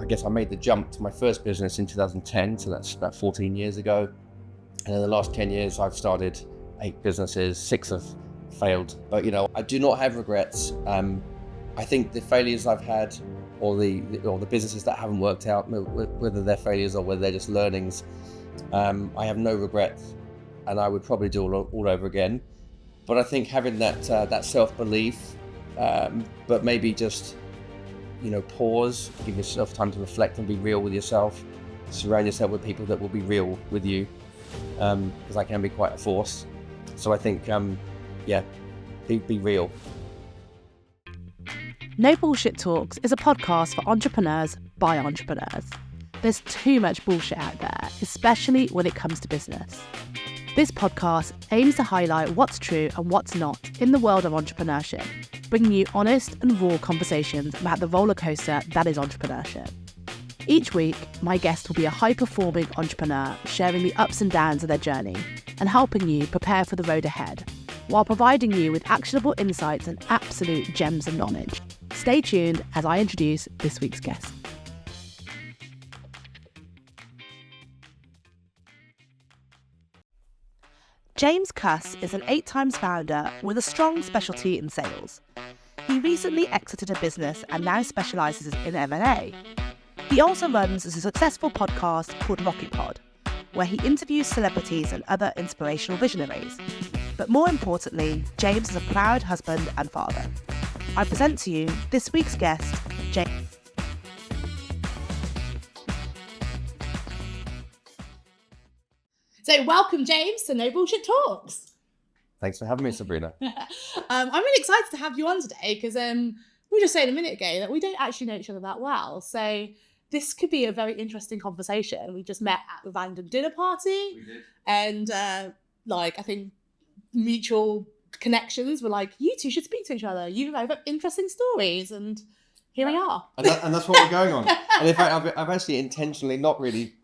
I guess I made the jump to my first business in 2010, so that's about 14 years ago. And in the last 10 years, I've started 8 businesses, 6 have failed. But, I do not have regrets. I think the failures I've had, or the businesses that haven't worked out, whether they're failures or whether they're just learnings, I have no regrets, and I would probably do all over again. But I think having that self-belief, but maybe just, pause, give yourself time to reflect and be real with yourself. Surround yourself with people that will be real with you, because I can be quite a force. So I think, be real. No Bullshit Talks is a podcast for entrepreneurs by entrepreneurs. There's too much bullshit out there, especially when it comes to business. This podcast aims to highlight what's true and what's not in the world of entrepreneurship, bringing you honest and raw conversations about the roller coaster that is entrepreneurship. Each week, my guest will be a high-performing entrepreneur sharing the ups and downs of their journey and helping you prepare for the road ahead, while providing you with actionable insights and absolute gems of knowledge. Stay tuned as I introduce this week's guest. James Cuss is an 8-times founder with a strong specialty in sales. He recently exited a business and now specialises in M&A. He also runs a successful podcast called Rocket Pod, where he interviews celebrities and other inspirational visionaries. But more importantly, James is a proud husband and father. I present to you this week's guest, James. So welcome, James, to No Bullshit Talks. Thanks for having me, Sabrina. I'm really excited to have you on today because we were just saying a minute ago that we don't actually know each other that well. So this could be a very interesting conversation. We just met at a random dinner party. We did. And I think mutual connections were like, you two should speak to each other. You have interesting stories, and here we are. And that's what we're going on. And in fact, I've actually intentionally not really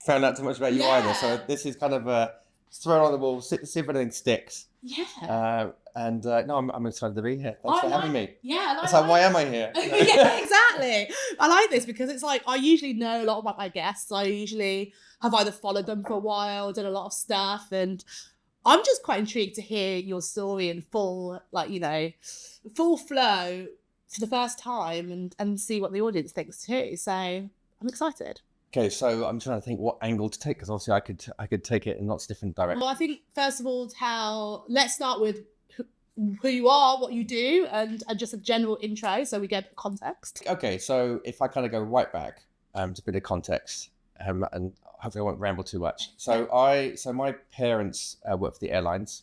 found out too much about you either. So this is kind of throw on the wall, see if anything sticks. Yeah. No, I'm excited to be here. Thanks for having me. Yeah. It's like, why am I here? Yeah, exactly. I like this because it's like, I usually know a lot about my guests. I usually have either followed them for a while, done a lot of stuff, and I'm just quite intrigued to hear your story in full flow for the first time and see what the audience thinks too. So I'm excited. Okay, so I'm trying to think what angle to take, because obviously I could take it in lots of different directions. Well, I think first of all, let's start with who you are, what you do, and just a general intro so we get context. Okay, so if I kind of go right back to a bit of context, and hopefully I won't ramble too much. So my parents work for the airlines.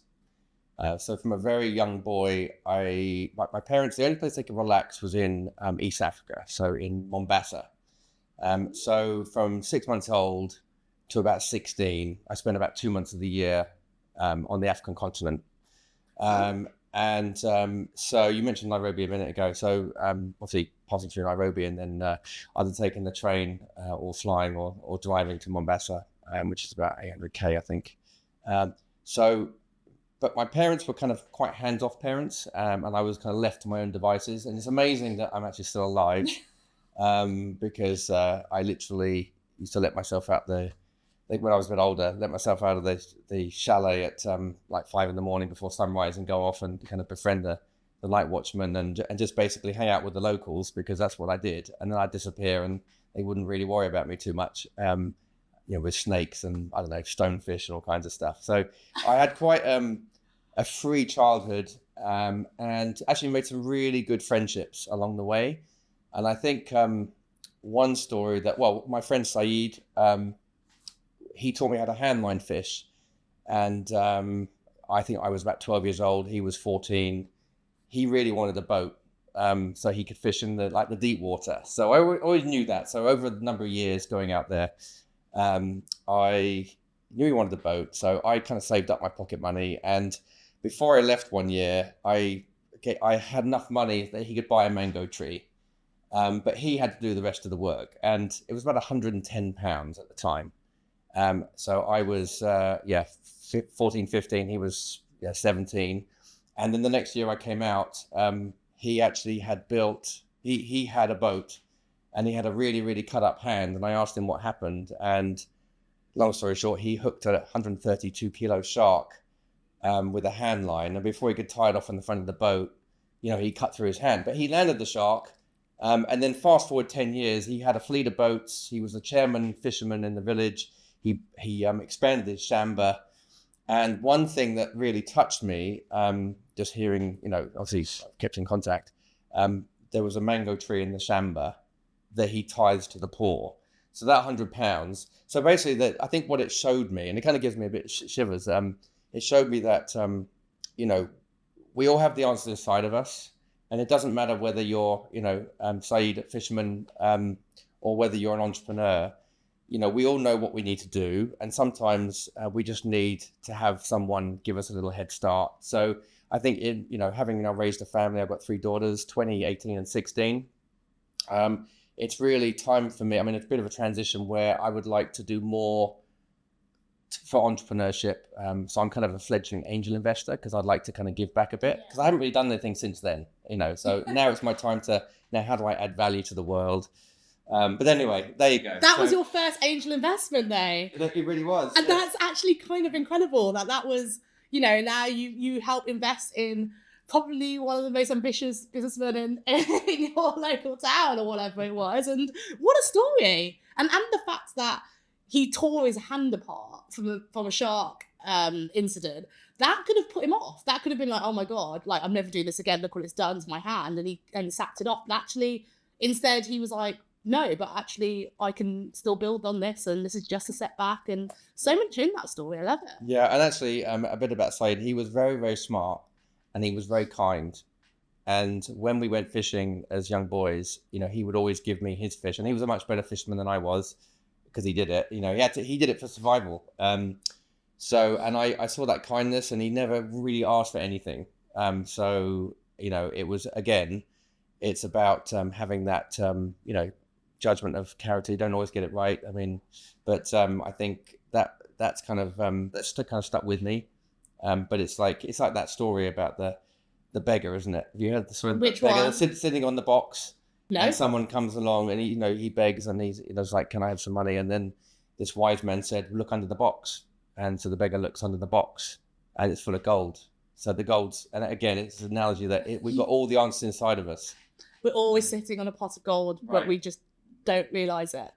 So from a very young boy, my parents, the only place they could relax was in East Africa, so in Mombasa. So from 6 months old to about 16, I spent about 2 months of the year on the African continent. So you mentioned Nairobi a minute ago. So obviously passing through Nairobi and then either taking the train or flying or driving to Mombasa, which is about 800k, I think. But my parents were kind of quite hands-off parents, and I was kind of left to my own devices. And it's amazing that I'm actually still alive. Because I literally used to let myself out when I was a bit older, let myself out of the chalet at like 5 a.m. before sunrise and go off and kind of befriend the night watchman and just basically hang out with the locals, because that's what I did. And then I'd disappear and they wouldn't really worry about me too much, with snakes and, I don't know, stonefish and all kinds of stuff. So I had quite a free childhood, and actually made some really good friendships along the way. And I think one story my friend Saeed, he taught me how to handline fish. And I think I was about 12 years old. He was 14. He really wanted a boat so he could fish in the deep water. So I always knew that. So over a number of years going out there, I knew he wanted a boat. So I kind of saved up my pocket money. And before I left one year, I had enough money that he could buy a mango tree. But he had to do the rest of the work, and it was about £110 at the time. So I was 14, 15. He was 17, and then the next year I came out. He actually had built. He had a boat, and he had a really, really cut up hand. And I asked him what happened. And long story short, he hooked a 132 kilo shark with a hand line. And before he could tie it off in the front of the boat, he cut through his hand. But he landed the shark. And then fast forward 10 years, he had a fleet of boats. He was the chairman fisherman in the village. He expanded his shamba. And one thing that really touched me, just hearing, obviously kept in contact, there was a mango tree in the shamba that he tithes to the poor. So that £100. So basically, I think what it showed me, and it kind of gives me a bit shivers, it showed me that, we all have the answers inside of us. And it doesn't matter whether you're, Saeed, a fisherman, or whether you're an entrepreneur. We all know what we need to do. And sometimes we just need to have someone give us a little head start. So I think having now raised a family, I've got 3 daughters, 20, 18, and 16. It's really time for me. I mean, it's a bit of a transition where I would like to do more for entrepreneurship. So I'm kind of a fledgling angel investor because I'd like to kind of give back a bit because I haven't really done anything since then, so now it's my time how do I add value to the world? But anyway, there you go. That was your first angel investment though. It really was. And that's actually kind of incredible that was, now you help invest in probably one of the most ambitious businessmen in your local town or whatever it was. And what a story. And the fact that he tore his hand apart from a shark incident, that could have put him off. That could have been like, oh my God, like I'm never doing this again. Look what it's done to my hand. And he sacked it off. And actually, instead he was like, no, but actually I can still build on this. And this is just a setback. And so much in that story. I love it. Yeah. And actually a bit about Saeed, he was very, very smart and he was very kind. And when we went fishing as young boys, he would always give me his fish. And he was a much better fisherman than I was because he did it. He did it for survival. So I saw that kindness and he never really asked for anything. It was, again, it's about having that, judgment of character. You don't always get it right. I mean, but I think that's kind of, that's kind of stuck with me. But it's like that story about the beggar, isn't it? Have you heard the story? Which beggar one? Sitting on the box. No. And someone comes along and he begs and he's like, can I have some money? And then this wise man said, look under the box. And so the beggar looks under the box and it's full of gold. So the gold's, and again, it's an analogy that we've got all the answers inside of us. We're always sitting on a pot of gold, but we just don't realise it.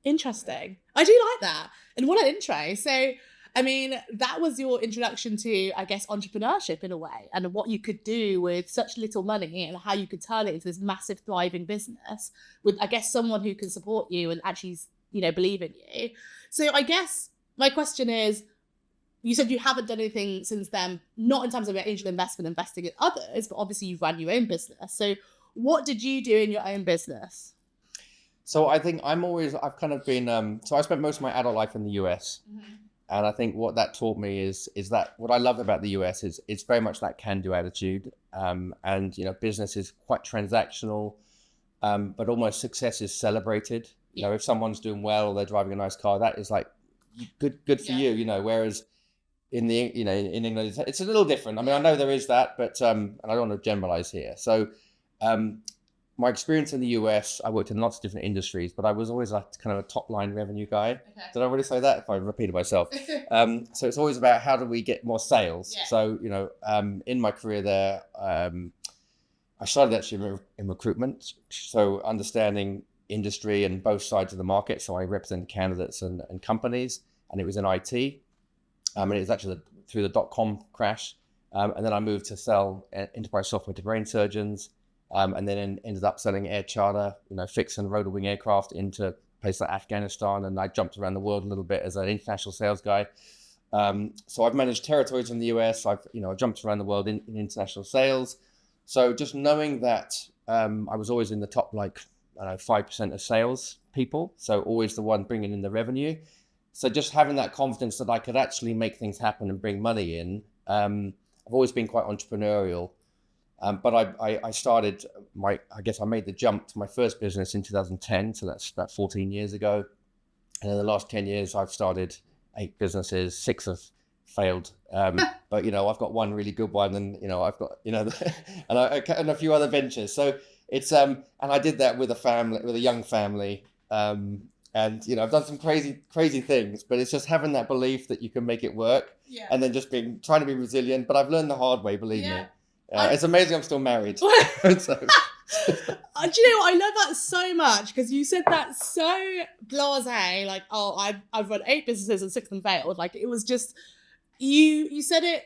Interesting. I do like that. And what an intro. So, I mean, that was your introduction to, I guess, entrepreneurship in a way, and what you could do with such little money and how you could turn it into this massive thriving business with, I guess, someone who can support you and actually, believe in you. So I guess my question is, you said you haven't done anything since then, not in terms of angel investment, investing in others, but obviously you've run your own business. So what did you do in your own business? So I think I've kind of been, so I spent most of my adult life in the US. Mm-hmm. And I think what that taught me is that what I love about the US is it's very much that can-do attitude. And, business is quite transactional, but almost success is celebrated. If someone's doing well or they're driving a nice car, that is like good for you, whereas in England, it's a little different. I mean, I know there is that, but, and I don't want to generalize here. So, my experience in the US, I worked in lots of different industries, but I was always like kind of a top line revenue guy. Okay. Did I really say that? If I repeated myself. So it's always about how do we get more sales? Yeah. So, in my career there, I started actually in recruitment. So understanding industry and both sides of the market. So I represented candidates and companies, and it was in IT. And it was actually through the .com crash. And then I moved to sell enterprise software to brain surgeons. And then ended up selling air charter, fixed and rotor wing aircraft into places like Afghanistan. And I jumped around the world a little bit as an international sales guy. So I've managed territories in the US. I've jumped around the world in international sales. So just knowing that I was always in the top, 5% of sales people. So always the one bringing in the revenue. So just having that confidence that I could actually make things happen and bring money in. I've always been quite entrepreneurial. But I started I made the jump to my first business in 2010. So that's about 14 years ago. And in the last 10 years, I've started 8 businesses, 6 have failed. But, I've got one really good one and, I've got, and a few other ventures. So it's and I did that with a young family. And I've done some crazy things, but it's just having that belief that you can make it work, and then just trying to be resilient. But I've learned the hard way, believe me. It's amazing I'm still married. So. Do you know what? I love that so much, because you said that so blasé, like, oh, I've run 8 businesses and 6 of them failed. Like, it was just, you said it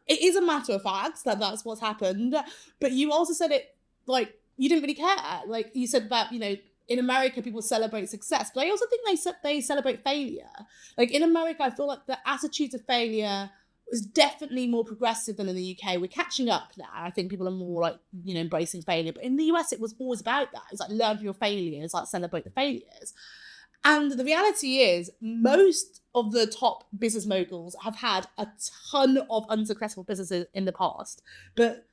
is a matter of fact that that's what's happened, but you also said it like you didn't really care. Like, you said that, in America, people celebrate success, but I also think they celebrate failure. Like, in America, I feel like the attitude to failure was definitely more progressive than in the UK. We're catching up now. I think people are more like, embracing failure. But in the US, it was always about that. It's like, learn from your failures, like celebrate the failures. And the reality is, most of the top business moguls have had a ton of unsuccessful businesses in the past, but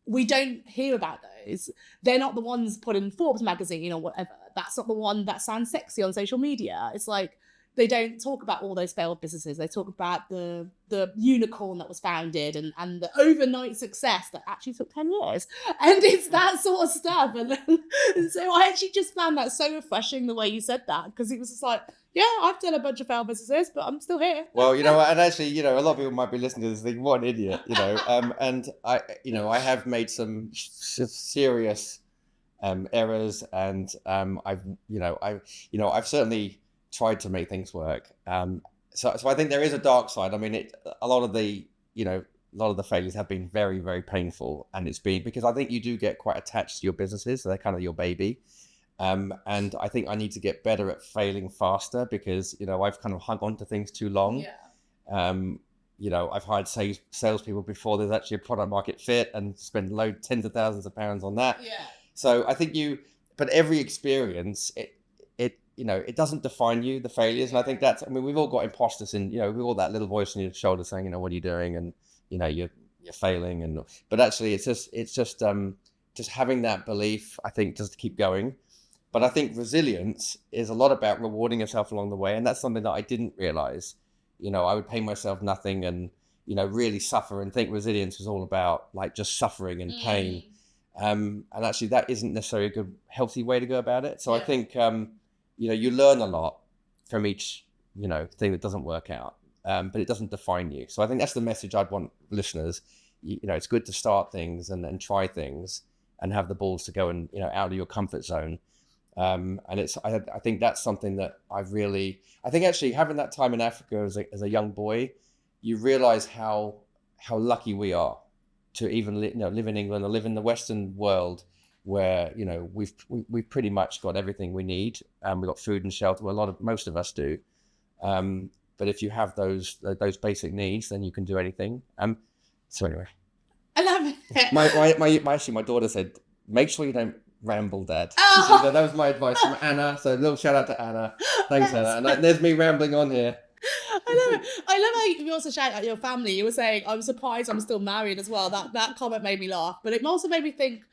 we don't hear about those. They're not the ones put in Forbes magazine or whatever. That's not the one that sounds sexy on social media. It's like, they don't talk about all those failed businesses. They talk about the unicorn that was founded and the overnight success that actually took 10 years. And it's that sort of stuff. And so I actually just found that so refreshing, the way you said that, because it was just like, yeah, I've done a bunch of failed businesses, but I'm still here. Well, and actually, a lot of people might be listening to this thinking, what an idiot, and I have made some serious errors, and I've certainly tried to make things work. So I think there is a dark side. I mean, a lot of the failures have been very, very painful, and it's been because I think you do get quite attached to your businesses. So they're kind of your baby. And I think I need to get better at failing faster, because, I've kind of hung on to things too long. Yeah. I've hired salespeople before there's actually a product market fit, and spend tens of thousands of pounds on that. Yeah. So I think but every experience, it doesn't define you, the failures. And I think we've all got imposters, and, we've all that little voice on your shoulder saying, what are you doing? And, you're failing. But actually it's just having that belief, I think, just to keep going. But I think resilience is a lot about rewarding yourself along the way. And that's something that I didn't realize. I would pay myself nothing and, really suffer, and think resilience was all about like just suffering and pain. And actually that isn't necessarily a good, healthy way to go about it. So I think, you learn a lot from each, thing that doesn't work out, but it doesn't define you. So I think that's the message I'd want listeners. It's good to start things and try things and have the balls to go and, out of your comfort zone. And I think that's something that I think actually having that time in Africa as a young boy, you realize how lucky we are to even live in England or live in the Western world, where we've pretty much got everything we need, and we've got food and shelter. Well, most of us do, but if you have those basic needs, then you can do anything. So anyway, I love it. My daughter said, make sure you don't ramble, Dad. Oh. So that was my advice from Anna. So a little shout out to Anna. Thanks, Anna. And there's me rambling on here. I love it. I love how you also shout out your family. You were saying, I'm surprised I'm still married as well. That comment made me laugh, but it also made me think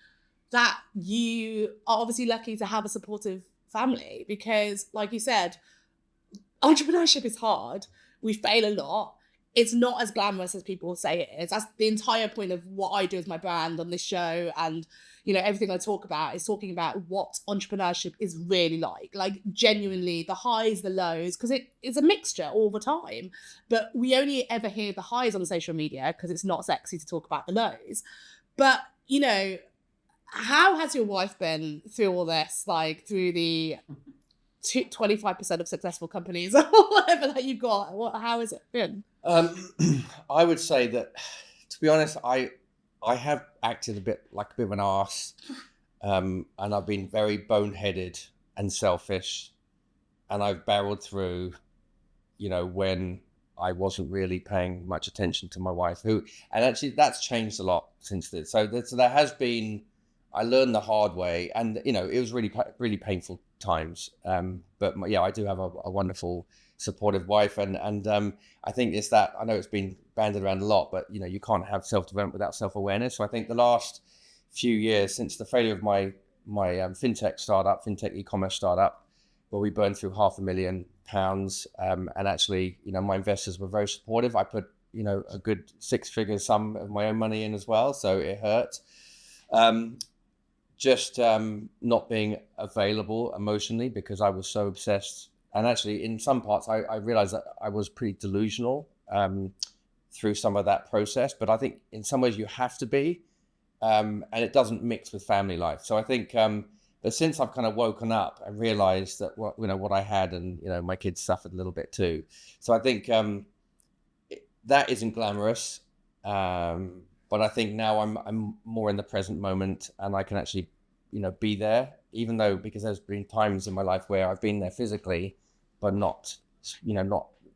that you are obviously lucky to have a supportive family, because, like you said, entrepreneurship is hard. We fail a lot. It's not as glamorous as people say it is. That's the entire point of what I do as my brand on this show, and everything I talk about is talking about what entrepreneurship is really like genuinely the highs, the lows, because it's a mixture all the time. But we only ever hear the highs on social media because it's not sexy to talk about the lows. But how has your wife been through all this, like through the 25% of successful companies or whatever that you've got? How has it been? I would say that, to be honest, I have acted a bit of an arse, and I've been very boneheaded and selfish, and I've barreled through, when I wasn't really paying much attention to my wife, and actually that's changed a lot since then. So there has been, I learned the hard way, and it was really, really painful times. But I do have a wonderful, supportive wife, and I think it's that, I know it's been banded around a lot, but you can't have self-development without self-awareness. So I think the last few years, since the failure of my fintech e-commerce startup, where we burned through £500,000, and actually my investors were very supportive. I put a good 6-figure sum of my own money in as well, so it hurt. just not being available emotionally because I was so obsessed. And actually, in some parts, I realized that I was pretty delusional through some of that process. But I think in some ways you have to be, and it doesn't mix with family life. So I think, but since I've kind of woken up and realized that what I had, and my kids suffered a little bit too. So I think that isn't glamorous. But I think now I'm more in the present moment, and I can actually, be there, even though, because there's been times in my life where I've been there physically, but not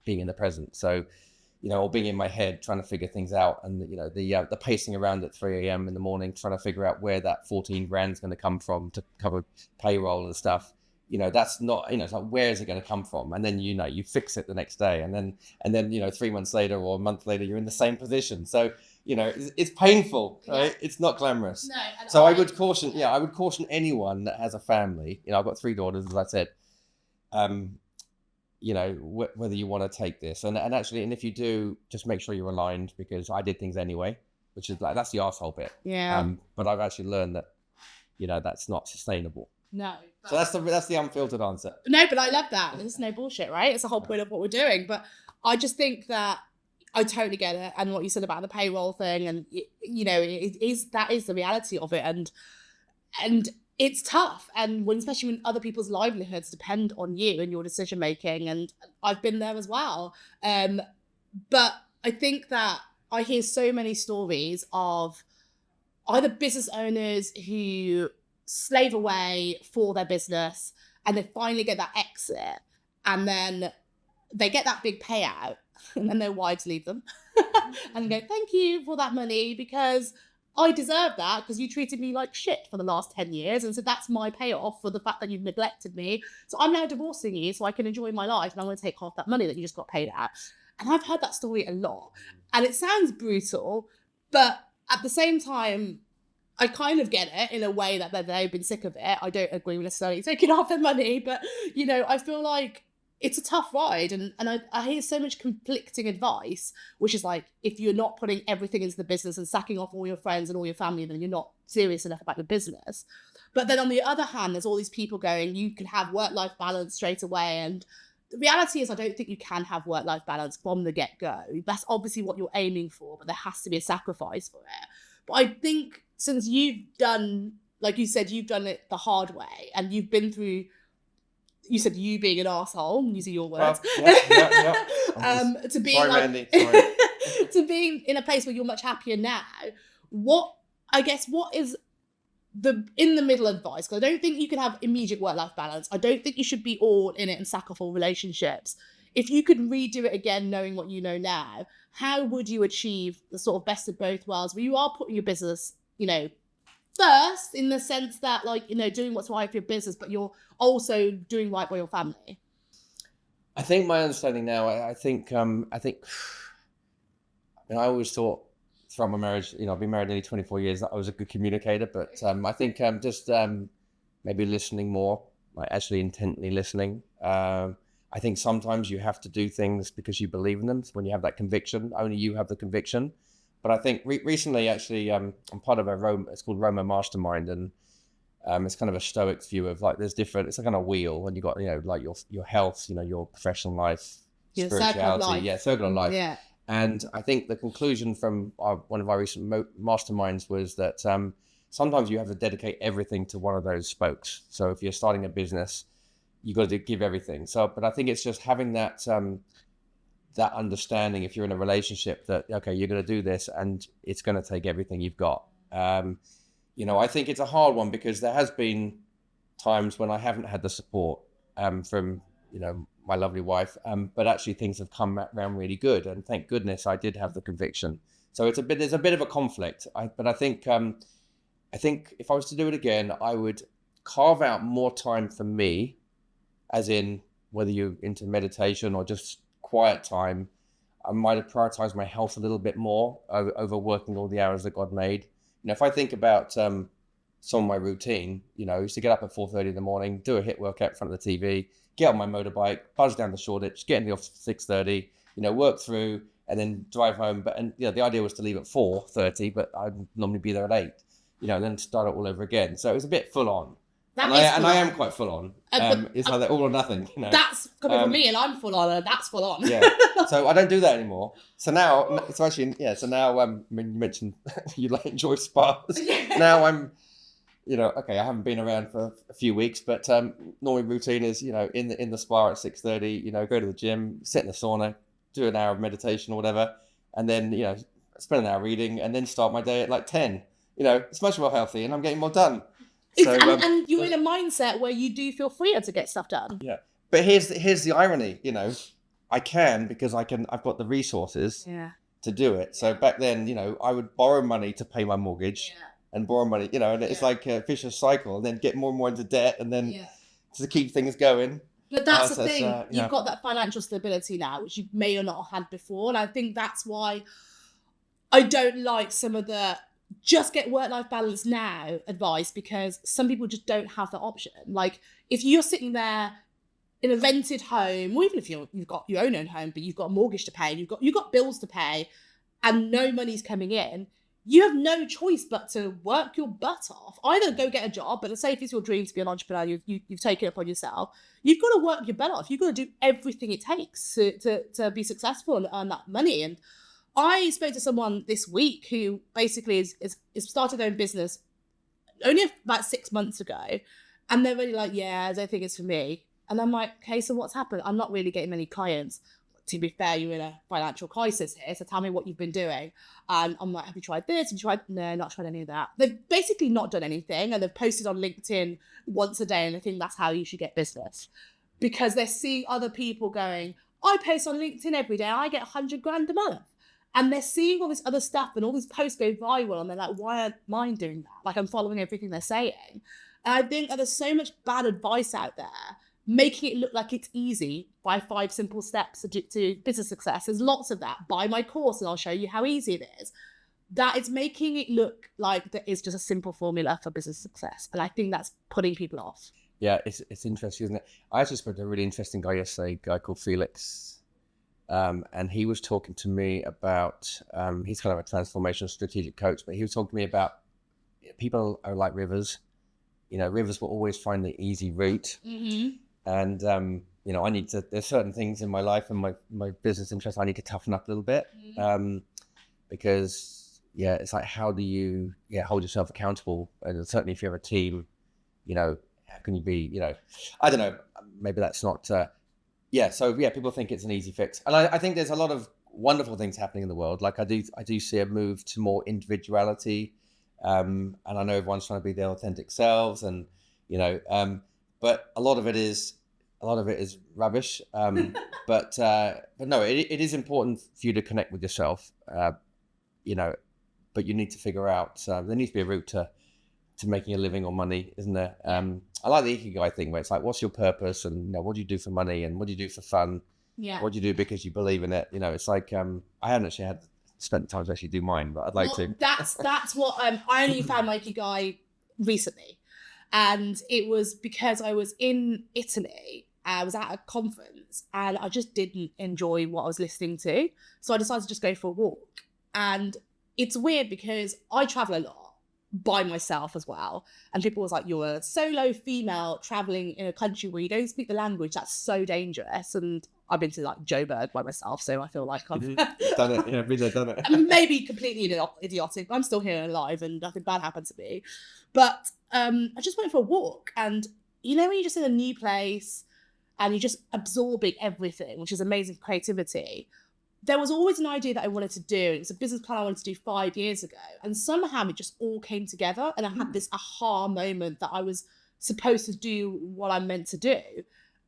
being in the present. So, or being in my head trying to figure things out, and the pacing around at 3 a.m. in the morning trying to figure out where that 14 grand is going to come from to cover payroll and stuff. That's not, it's like, where is it going to come from? And then, you fix it the next day. And then 3 months later or a month later, you're in the same position. So, it's painful, right? Yeah. It's not glamorous. No. So I would caution anyone that has a family. I've got 3 daughters, as I said, whether you want to take this. And actually, and if you do, just make sure you're aligned, because I did things anyway, which is like, that's the arsehole bit. Yeah. But I've actually learned that, that's not sustainable. No. So that's the unfiltered answer. No, but I love that. There's no bullshit, right? It's the whole point of what we're doing. But I just think that I totally get it. And what you said about the payroll thing, and that is the reality of it. And it's tough. And especially when other people's livelihoods depend on you and your decision making. And I've been there as well. But I think that I hear so many stories of either business owners who slave away for their business, and they finally get that exit, and then they get that big payout, and then their wives leave them and go, thank you for that money, because I deserve that, because you treated me like shit for the last 10 years. And so that's my payoff for the fact that you've neglected me. So I'm now divorcing you so I can enjoy my life, and I'm going to take half that money that you just got paid out. And I've heard that story a lot, and it sounds brutal, but at the same time, I kind of get it in a way that they've been sick of it. I don't agree with necessarily taking off their money, but, I feel like it's a tough ride. And I hear so much conflicting advice, which is like, if you're not putting everything into the business and sacking off all your friends and all your family, then you're not serious enough about the business. But then on the other hand, there's all these people going, you can have work-life balance straight away. And the reality is, I don't think you can have work-life balance from the get-go. That's obviously what you're aiming for, but there has to be a sacrifice for it. But I think since you've done, like you said, you've done it the hard way, and you've been through, you said you being an arsehole, using your words, to being sorry, like, Randy, sorry. to being in a place where you're much happier now. What is the in the middle advice? Because I don't think you can have immediate work-life balance. I don't think you should be all in it and sack off all relationships. If you could redo it again, knowing what you know now, how would you achieve the sort of best of both worlds, where you are putting your business, first, in the sense that, like, doing what's right for your business, but you're also doing right by your family? I think my understanding now, I always thought throughout my marriage, I've been married nearly 24 years, that I was a good communicator, but I think just maybe listening more, like actually intently listening. I think sometimes you have to do things because you believe in them. So when you have that conviction, only you have the conviction. But I think recently, actually, I'm part of it's called Roma Mastermind, and it's kind of a Stoic view of, like, there's different, it's like kind of wheel, and you got, like your health, your professional life, your spirituality, circle of life. Yeah. And I think the conclusion from one of our recent masterminds was that sometimes you have to dedicate everything to one of those spokes. So if you're starting a business, you got to give everything. So, but I think it's just having that that understanding, if you're in a relationship, that, okay, you're going to do this and it's going to take everything you've got. I think it's a hard one, because there has been times when I haven't had the support from, my lovely wife, but actually things have come around really good. And thank goodness I did have the conviction. So there's a bit of a conflict. But I think if I was to do it again, I would carve out more time for me, as in whether you're into meditation or just quiet time. I might have prioritized my health a little bit more over working all the hours that God made. If I think about some of my routine, I used to get up at 4:30 in the morning, do a HIIT workout in front of the TV, get on my motorbike, buzz down the Shoreditch, get in the office at 6:30, work through, and then drive home. The idea was to leave at 4:30, but I'd normally be there at 8. then start it all over again. So it was a bit full on. And I am quite full on. It's like all or nothing. That's coming from me, and I'm full on, and that's full on. Yeah. So I don't do that anymore. So now, So now, I mean, you mentioned you enjoy spas. Now I'm, okay, I haven't been around for a few weeks, but normally routine is, in the spa at 6:30. Go to the gym, sit in the sauna, do an hour of meditation or whatever, and then spend an hour reading, and then start my day at like 10. It's much more healthy, and I'm getting more done. So, and you're in a mindset where you do feel freer to get stuff done. Yeah, but here's the irony. I can because I've got the resources to do it. So back then, I would borrow money to pay my mortgage and borrow money, and it's like a vicious cycle, and then get more and more into debt, and then to keep things going. But that's the thing. You've got that financial stability now, which you may or not have had before, and I think that's why I don't like some of the just get work-life balance now advice, because some people just don't have that option. Like if you're sitting there in a rented home, or even if you've got your own home, but you've got a mortgage to pay, you've got bills to pay, and no money's coming in, you have no choice but to work your butt off. Either go get a job, but say if it's your dream to be an entrepreneur, you've taken it upon yourself, you've got to work your butt off. You've got to do everything it takes to be successful and earn that money. And I spoke to someone this week who basically is started their own business only about 6 months ago, and they're really like, I don't think it's for me. And I'm like, okay, so what's happened? I'm not really getting many clients. To be fair, you're in a financial crisis here, so tell me what you've been doing. And I'm like, have you tried this? Have you tried? No, not tried any of that. They've basically not done anything, and they've posted on LinkedIn once a day, and I think that's how you should get business, because they're seeing other people going, I post on LinkedIn every day, I get 100 grand a month. And they're seeing all this other stuff and all these posts go viral, and they're like, why aren't mine doing that? Like, I'm following everything they're saying. And I think that there's so much bad advice out there, making it look like it's easy by 5 simple steps to business success. There's lots of that. Buy my course and I'll show you how easy it is. That it's making it look like that is just a simple formula for business success. And I think that's putting people off. Yeah, it's interesting, isn't it? I actually spoke to a really interesting guy yesterday, a guy called Felix. And he was talking to me about, he's kind of a transformational strategic coach, but he was talking to me about people are like rivers. Rivers will always find the easy route. Mm-hmm. And, I need to, there's certain things in my life and my business interests, I need to toughen up a little bit. Mm-hmm. Because, it's like, how do you hold yourself accountable? And certainly if you have a team, how can you be, I don't know, maybe that's not... people think it's an easy fix, and I think there's a lot of wonderful things happening in the world. Like I do see a move to more individuality, and I know everyone's trying to be their authentic selves, and but a lot of it is rubbish. But no, it is important for you to connect with yourself, but you need to figure out. There needs to be a route to making a living or money, isn't there? I like the Ikigai thing, where it's like, what's your purpose, and what do you do for money, and what do you do for fun? Yeah. What do you do because you believe in it? It's like I haven't actually spent time to actually do mine, but I'd like to. That's what I only found my Ikigai recently, and it was because I was in Italy. I was at a conference, and I just didn't enjoy what I was listening to, so I decided to just go for a walk. And it's weird because I travel a lot by myself as well, and people was like, you're a solo female traveling in a country where you don't speak the language, that's so dangerous. And I've been to like Joburg by myself, so I feel like I've done it. Been there, done it. Maybe completely idiotic, but I'm still here alive and nothing bad happened to me. But I just went for a walk, and when you're just in a new place and you're just absorbing everything, which is amazing creativity, there was always an idea that I wanted to do. It was a business plan I wanted to do 5 years ago. And somehow it just all came together. And I had this aha moment that I was supposed to do what I'm meant to do.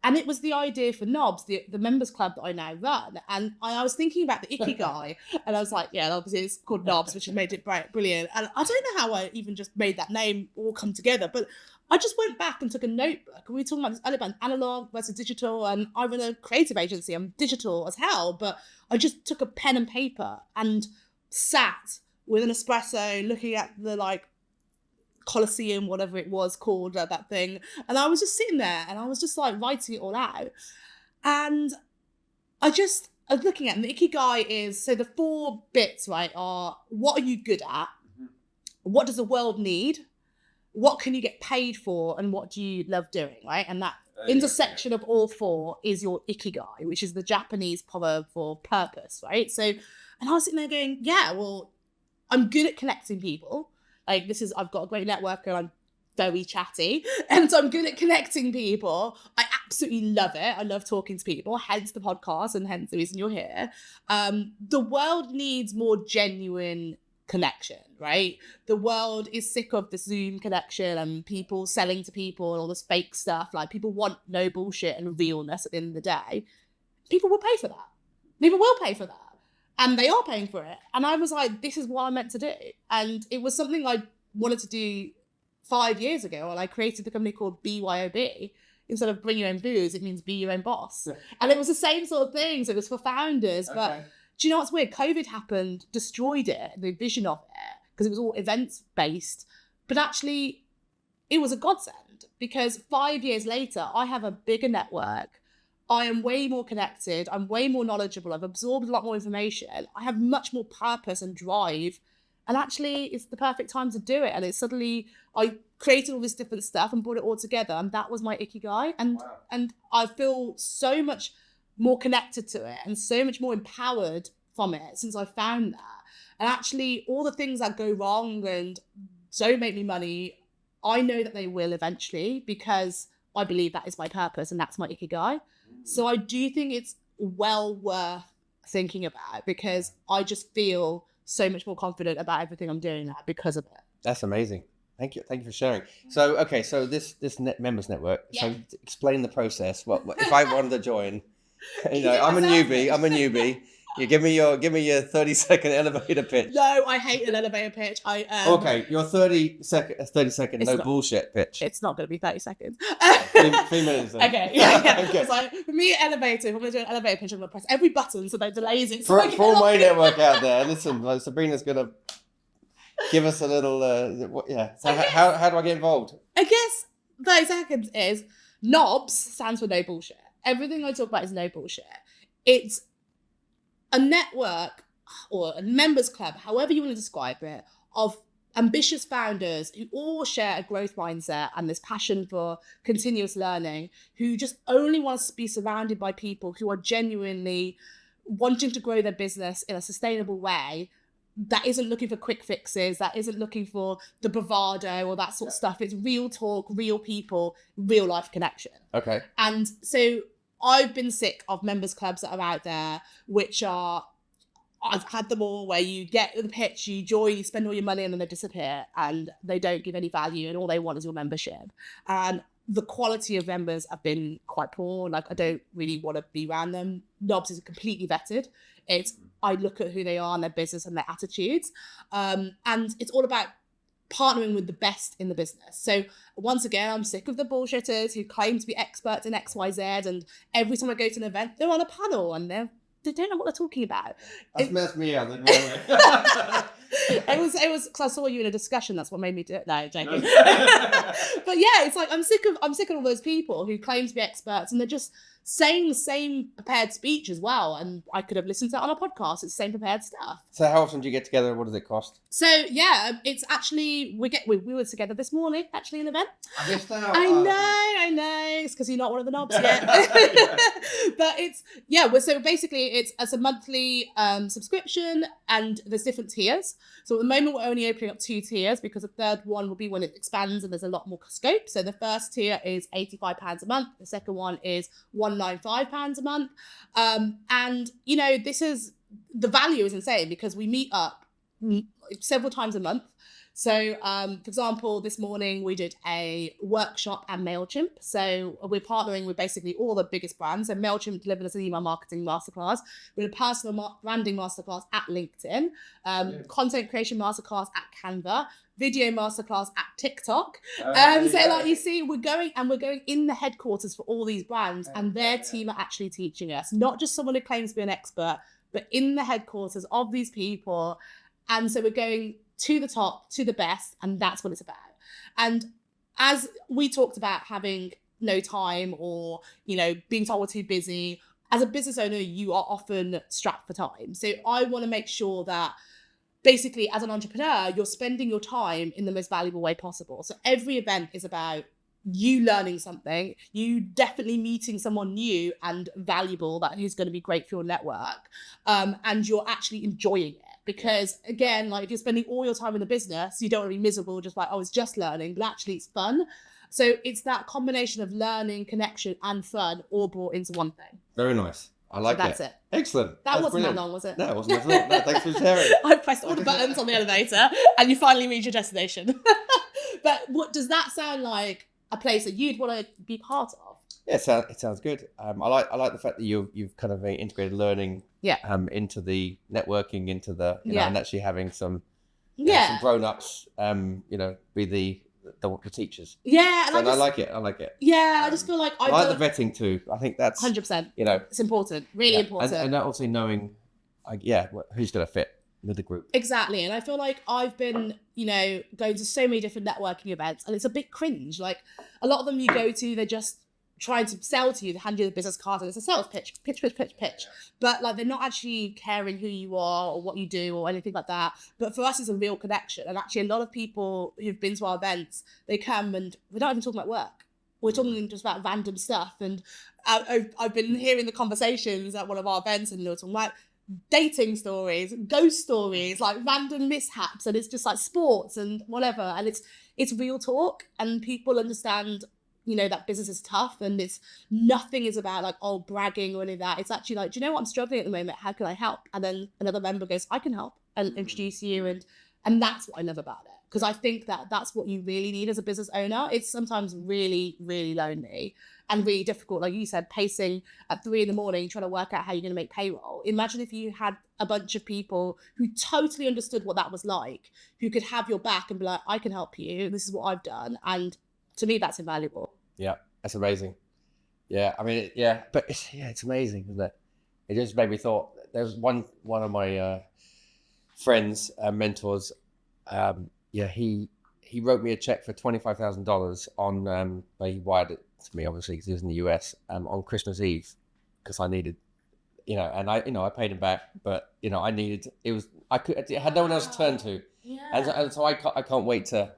And it was the idea for Knobs, the members club that I now run. And I was thinking about the Ikigai. And I was like, obviously it's called Knobs, which has made it brilliant. And I don't know how I even just made that name all come together. But I just went back and took a notebook, and we were talking about this earlier about analog versus digital, and I run a creative agency. I'm digital as hell, but I just took a pen and paper and sat with an espresso looking at the Colosseum, whatever it was called, that thing. And I was just sitting there and I was just writing it all out. And I was looking at, and the Ikigai is, so the 4 bits, right, are what are you good at? what does the world need? What can you get paid for? And what do you love doing, right? And that intersection of all four is your Ikigai, which is the Japanese proverb for purpose, right? So, and I was sitting there going, yeah, well, I'm good at connecting people. Like I've got a great network and I'm very chatty. And so I'm good at connecting people. I absolutely love it. I love talking to people, hence the podcast and hence the reason you're here. The world needs more genuine connection, right? The world is sick of the Zoom connection and people selling to people and all this fake stuff. Like people want no bullshit and realness at the end of the day. People will pay for that. People will pay for that. And they are paying for it. And I was like, this is what I'm meant to do. And it was something I wanted to do 5 years ago, and I created the company called BYOB. Instead of bring your own booze, it means be your own boss. Yeah. And it was the same sort of thing. So it was for founders. Okay. But do you know what's weird? COVID happened, destroyed it, the vision of it, because it was all events based. But actually, it was a godsend because 5 years later, I have a bigger network. I am way more connected. I'm way more knowledgeable. I've absorbed a lot more information. I have much more purpose and drive. And actually, it's the perfect time to do it. And it's suddenly, I created all this different stuff and brought it all together. And that was my Ikigai. And I feel so much more connected to it and so much more empowered from it since I found that. And actually, all the things that go wrong and don't make me money, I know that they will eventually because I believe that is my purpose and that's my Ikigai. So I do think it's well worth thinking about because I just feel so much more confident about everything I'm doing now because of it. That's amazing. Thank you for sharing. So, okay, so this members network. Yeah. So, explain the process. What if I wanted to join? I'm a newbie. You give me your 30-second elevator pitch. No, I hate an elevator pitch. Okay, your 30-second no bullshit pitch. It's not going to be 30 seconds. 3 minutes. Then. Okay, yeah. Okay. It's like for me, elevator. If I'm going to do an elevator pitch, I'm going to press every button so that delays it. For my network out there, listen, Sabrina's going to give us a little. So how do I get involved? I guess 30 seconds is NOBS stands for no bullshit. Everything I talk about is no bullshit. It's a network or a members club, however you want to describe it, of ambitious founders who all share a growth mindset and this passion for continuous learning, who just only want to be surrounded by people who are genuinely wanting to grow their business in a sustainable way, that isn't looking for quick fixes, that isn't looking for the bravado or that sort of stuff. It's real talk, real people, real life connection. Okay. And so I've been sick of members clubs that are out there, which are, I've had them all, where you get the pitch, you join, you spend all your money and then they disappear and they don't give any value and all they want is your membership. And the quality of members have been quite poor. Like, I don't really want to be around them. NOBS is completely vetted. I look at who they are and their business and their attitudes. And it's all about partnering with the best in the business. So once again, I'm sick of the bullshitters who claim to be experts in XYZ, and every time I go to an event, they're on a panel and they don't know what they're talking about. That's messed me up. It was because I saw you in a discussion. That's what made me do it. No, joking. But yeah, it's like I'm sick of all those people who claim to be experts and they're just saying the same prepared speech as well. And I could have listened to it on a podcast. It's the same prepared stuff. So how often do you get together? What does it cost? So yeah, it's actually we were together this morning, actually, an event. I missed out. I know. It's because you're not one of the knobs yet. But so basically it's a monthly subscription and there's different tiers. So at the moment we're only opening up 2 tiers because the third one will be when it expands and there's a lot more scope. So the first tier is £85 a month. The second one is £195 a month. And this is, the value is insane because we meet up several times a month. So, for example, this morning we did a workshop at MailChimp. So we're partnering with basically all the biggest brands. So MailChimp delivered us an email marketing masterclass. We had a personal branding masterclass at LinkedIn, content creation masterclass at Canva, video masterclass at TikTok. You see, we're going in the headquarters for all these brands, and their team are actually teaching us, not just someone who claims to be an expert, but in the headquarters of these people. And so we're going to the top, to the best, and that's what it's about. And as we talked about having no time or, being told we're too busy, as a business owner, you are often strapped for time. So I want to make sure that basically, as an entrepreneur, you're spending your time in the most valuable way possible. So every event is about you learning something, you definitely meeting someone new and valuable that who's going to be great for your network, and you're actually enjoying it. Because again, like if you're spending all your time in the business, you don't want to be miserable, just like, oh, it's just learning, but actually it's fun. So it's that combination of learning, connection, and fun all brought into one thing. Very nice. I like that's it. Excellent. That wasn't brilliant. that long, was it? No, it wasn't at all. No, thanks for sharing. I pressed all the buttons on the elevator and you finally reach your destination. But what does that sound like a place that you'd want to be part of? Yeah, it sounds good. I like the fact that you've kind of integrated learning into the networking, into the you know, and actually having some some grown-ups be the teachers. Yeah, and I like it. I like it. Yeah, I just feel like I like the vetting too. I think that's 100%. It's important, really important, and also knowing, who's going to fit with the group. Exactly, and I feel like I've been, going to so many different networking events, and it's a bit cringe. Like a lot of them you go to, they're just trying to sell to you, they hand you the business card, and it's a sales pitch. But like they're not actually caring who you are or what you do or anything like that. But for us, it's a real connection. And actually, a lot of people who've been to our events, they come and we're not even talking about work. We're talking just about random stuff. And I've been hearing the conversations at one of our events, and they're talking about dating stories, ghost stories, like random mishaps, and it's just like sports and whatever. And it's real talk, and people understand that business is tough, and nothing is about like, oh, bragging or any of that. It's actually like, do you know what, I'm struggling at the moment, how can I help? And then another member goes, I can help, and introduce you. And that's what I love about it, because I think that that's what you really need as a business owner. It's sometimes really, really lonely and really difficult. Like you said, pacing at 3 a.m, trying to work out how you're going to make payroll. Imagine if you had a bunch of people who totally understood what that was like, who could have your back and be like, I can help you, this is what I've done. And to me, that's invaluable. Yeah, that's amazing. Yeah, I mean, but it's amazing, isn't it? It just made me thought. There was one of my friends, mentors. He wrote me a check for $25,000 on. He wired it to me, obviously, because he was in the US, on Christmas Eve, because I needed, and I paid him back, but I needed. I had no one else to turn to, and so I can't wait to.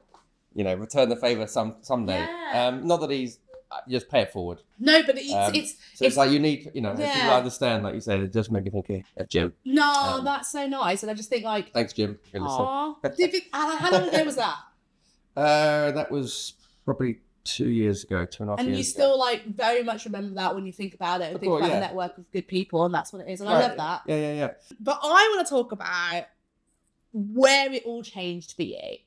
Return the favor someday. Yeah. Not that he's just pay it forward. No, but it's like you need, if people understand, like you said, it just make me think of Jim. No, that's so nice, and I just think like, thanks, Jim. Aww. How long ago was that? That was probably 2 years ago, 2.5 years ago. And you still like very much remember that when you think about it and think about a network of good people, and that's what it is, and I love that. Yeah. But I want to talk about where it all changed for you,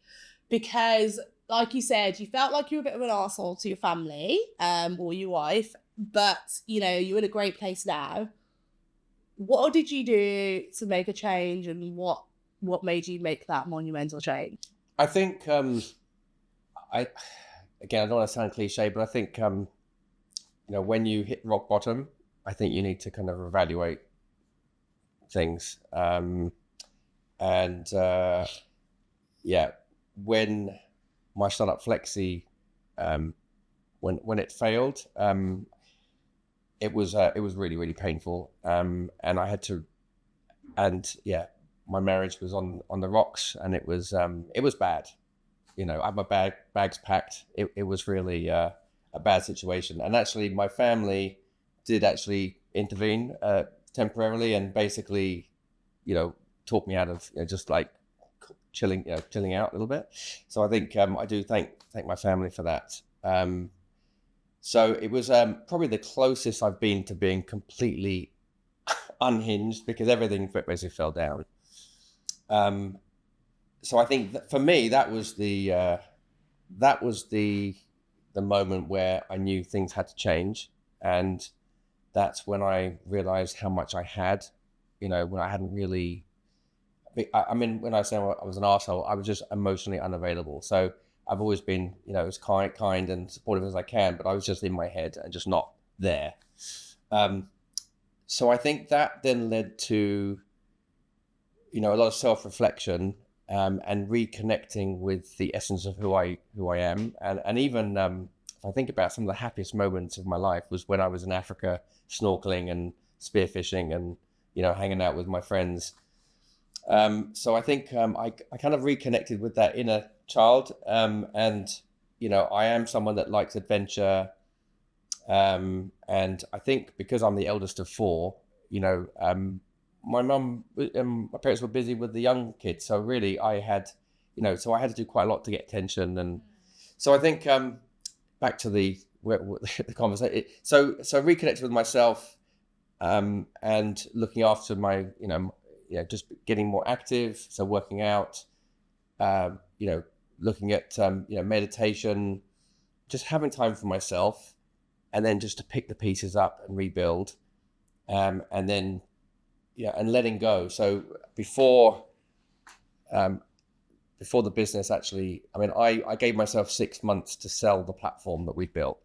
because like you said, you felt like you were a bit of an arsehole to your family, or your wife, but you're in a great place now. What did you do to make a change, and what made you make that monumental change? I think I don't want to sound cliche, but I think when you hit rock bottom, I think you need to kind of evaluate things, when my startup Flexi, when it failed, it was really, really painful, and I had to, my marriage was on the rocks, and it was bad. I had my bags packed. It was really a bad situation, and actually my family did actually intervene temporarily, and basically, talk me out of just like chilling out a little bit. So I think I do thank my family for that. So it was probably the closest I've been to being completely unhinged, because everything basically fell down. So I think that for me, that was the moment where I knew things had to change, and that's when I realized how much I had, when I hadn't really. I mean, when I say I was an arsehole, I was just emotionally unavailable. So I've always been, as kind and supportive as I can, but I was just in my head and just not there. So I think that then led to, a lot of self-reflection, and reconnecting with the essence of who I am. And even if I think about some of the happiest moments of my life was when I was in Africa snorkeling and spearfishing and, hanging out with my friends. So I think I kind of reconnected with that inner child, and I am someone that likes adventure, and I think because I'm the eldest of four, my my parents were busy with the young kids, so really I had, so I had to do quite a lot to get attention, and so I think back to the conversation. So reconnected with myself, and looking after my, just getting more active. So working out, looking at, meditation, just having time for myself, and then just to pick the pieces up and rebuild, and then, and letting go. So before the business actually, I mean, I gave myself 6 months to sell the platform that we built.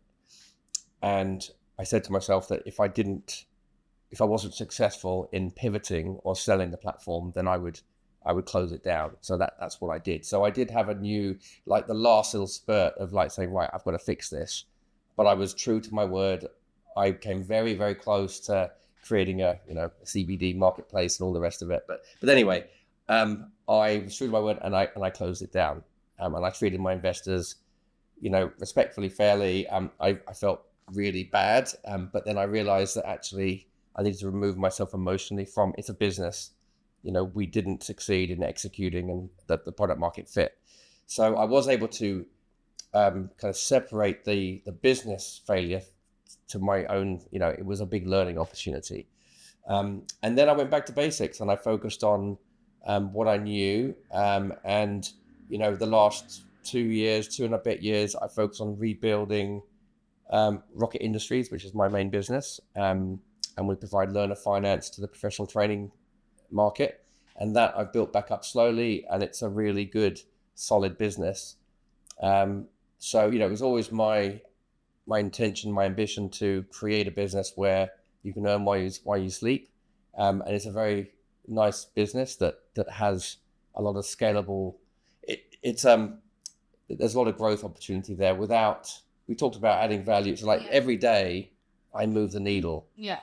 And I said to myself that if I wasn't successful in pivoting or selling the platform, then I would close it down. So that's what I did. So I did have a new, like the last little spurt of like saying, right, I've got to fix this. But I was true to my word. I came very, very close to creating a CBD marketplace and all the rest of it. But anyway, I was true to my word, and I closed it down. And I treated my investors, respectfully, fairly. I felt really bad, but then I realized that actually I needed to remove myself emotionally from, it's a business. We didn't succeed in executing and the product market fit. So I was able to kind of separate the business failure to my own, it was a big learning opportunity. And then I went back to basics, and I focused on what I knew. And, the last 2.5 years, I focused on rebuilding Rocket Industries, which is my main business. And we provide learner finance to the professional training market. And that I've built back up slowly, and it's a really good, solid business. So, it was always my intention, my ambition to create a business where you can earn while you sleep. And it's a very nice business that has a lot of scalable, there's a lot of growth opportunity there we talked about adding value. So every day I move the needle. Yeah.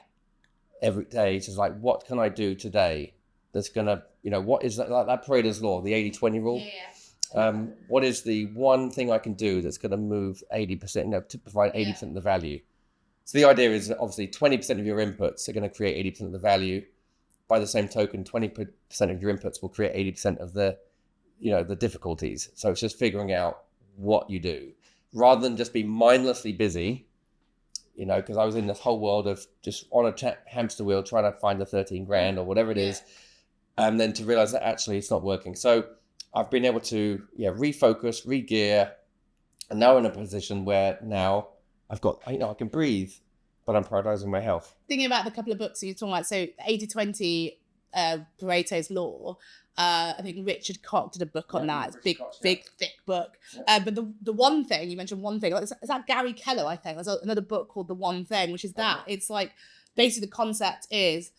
Every day it's just like, what can I do today that's gonna, what is that, like that Pareto's law, the 80-20 rule? Yeah. What is the one thing I can do that's going to move 80%, to provide 80% of the value? So the idea is that obviously 20% of your inputs are going to create 80% of the value. By the same token, 20% of your inputs will create 80% of the, the difficulties. So it's just figuring out what you do rather than just be mindlessly busy, because I was in this whole world of just on a hamster wheel trying to find the 13 grand or whatever it is. And then to realize that actually it's not working. So I've been able to refocus, re-gear, and now in a position where now I've got, I can breathe, but I'm prioritizing my health. Thinking about the couple of books you were talking about, so 80-20, Pareto's Law, I think Richard Koch did a book on that. It's big, thick book. But the one thing, you mentioned one thing, is that Gary Keller, I think. There's another book called The One Thing, which is that. It's like, basically the concept is,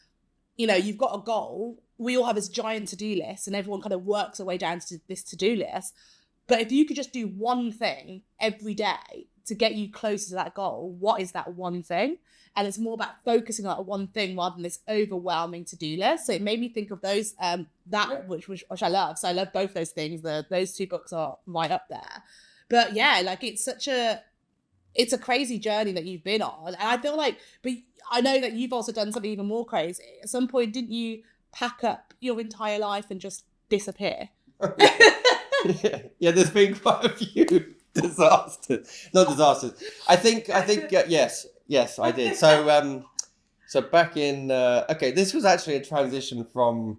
you've got a goal. We all have this giant to-do list, and everyone kind of works their way down to this to-do list. But if you could just do one thing every day to get you closer to that goal, what is that one thing? And it's more about focusing on that one thing rather than this overwhelming to-do list. So it made me think of those, which I love. So I love both those things. Those two books are right up there. But yeah, like it's a crazy journey that you've been on. And I feel like, but I know that you've also done something even more crazy. At some point, didn't you pack up your entire life and just disappear? Yeah, there's been quite a few disasters. Not disasters. I think yes, I did. So back in this was actually a transition from,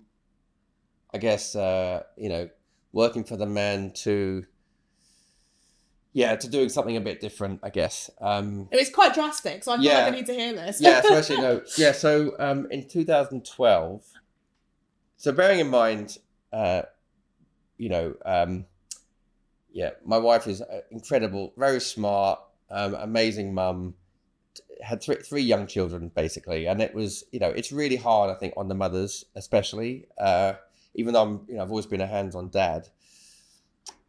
I guess, working for the men to doing something a bit different, I guess. It was quite drastic, so I feel like I need to hear this. So in 2012, so bearing in mind, my wife is incredible, very smart, amazing mum, had three young children basically, and it was, it's really hard, I think, on the mothers especially, even though I've always been a hands-on dad.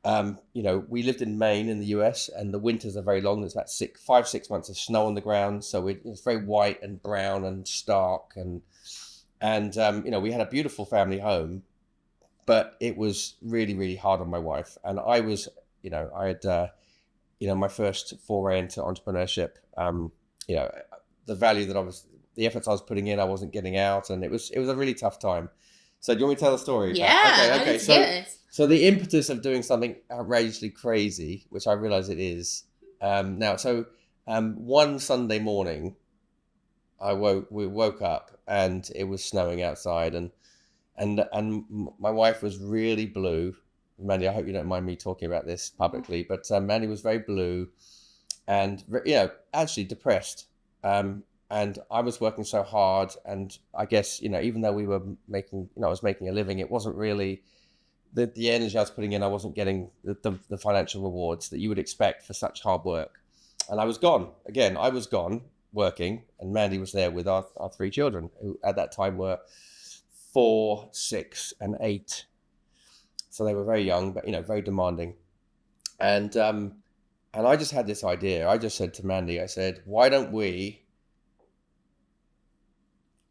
We lived in Maine in the US, and the winters are very long. There's about 5-6 months of snow on the ground, so it's very white and brown and stark, and we had a beautiful family home, but it was really, really hard on my wife. And I was, I had, my first foray into entrepreneurship. The value that the efforts I was putting in, I wasn't getting out, and it was a really tough time. So do you want me to tell the story? Yeah. Okay. So the impetus of doing something outrageously crazy, which I realize it is now. So one Sunday morning, we woke up and it was snowing outside, and my wife was really blue. Mandy, I hope you don't mind me talking about this publicly, but Mandy was very blue and actually depressed. And I was working so hard, and I guess even though we were making, I was making a living, it wasn't really the energy I was putting in. I wasn't getting the financial rewards that you would expect for such hard work. And I was gone again. I was gone working, and Mandy was there with our 3 children, who at that time were 4, 6, and 8. So they were very young, but very demanding. And I just had this idea. I just said to Mandy, I said, why don't we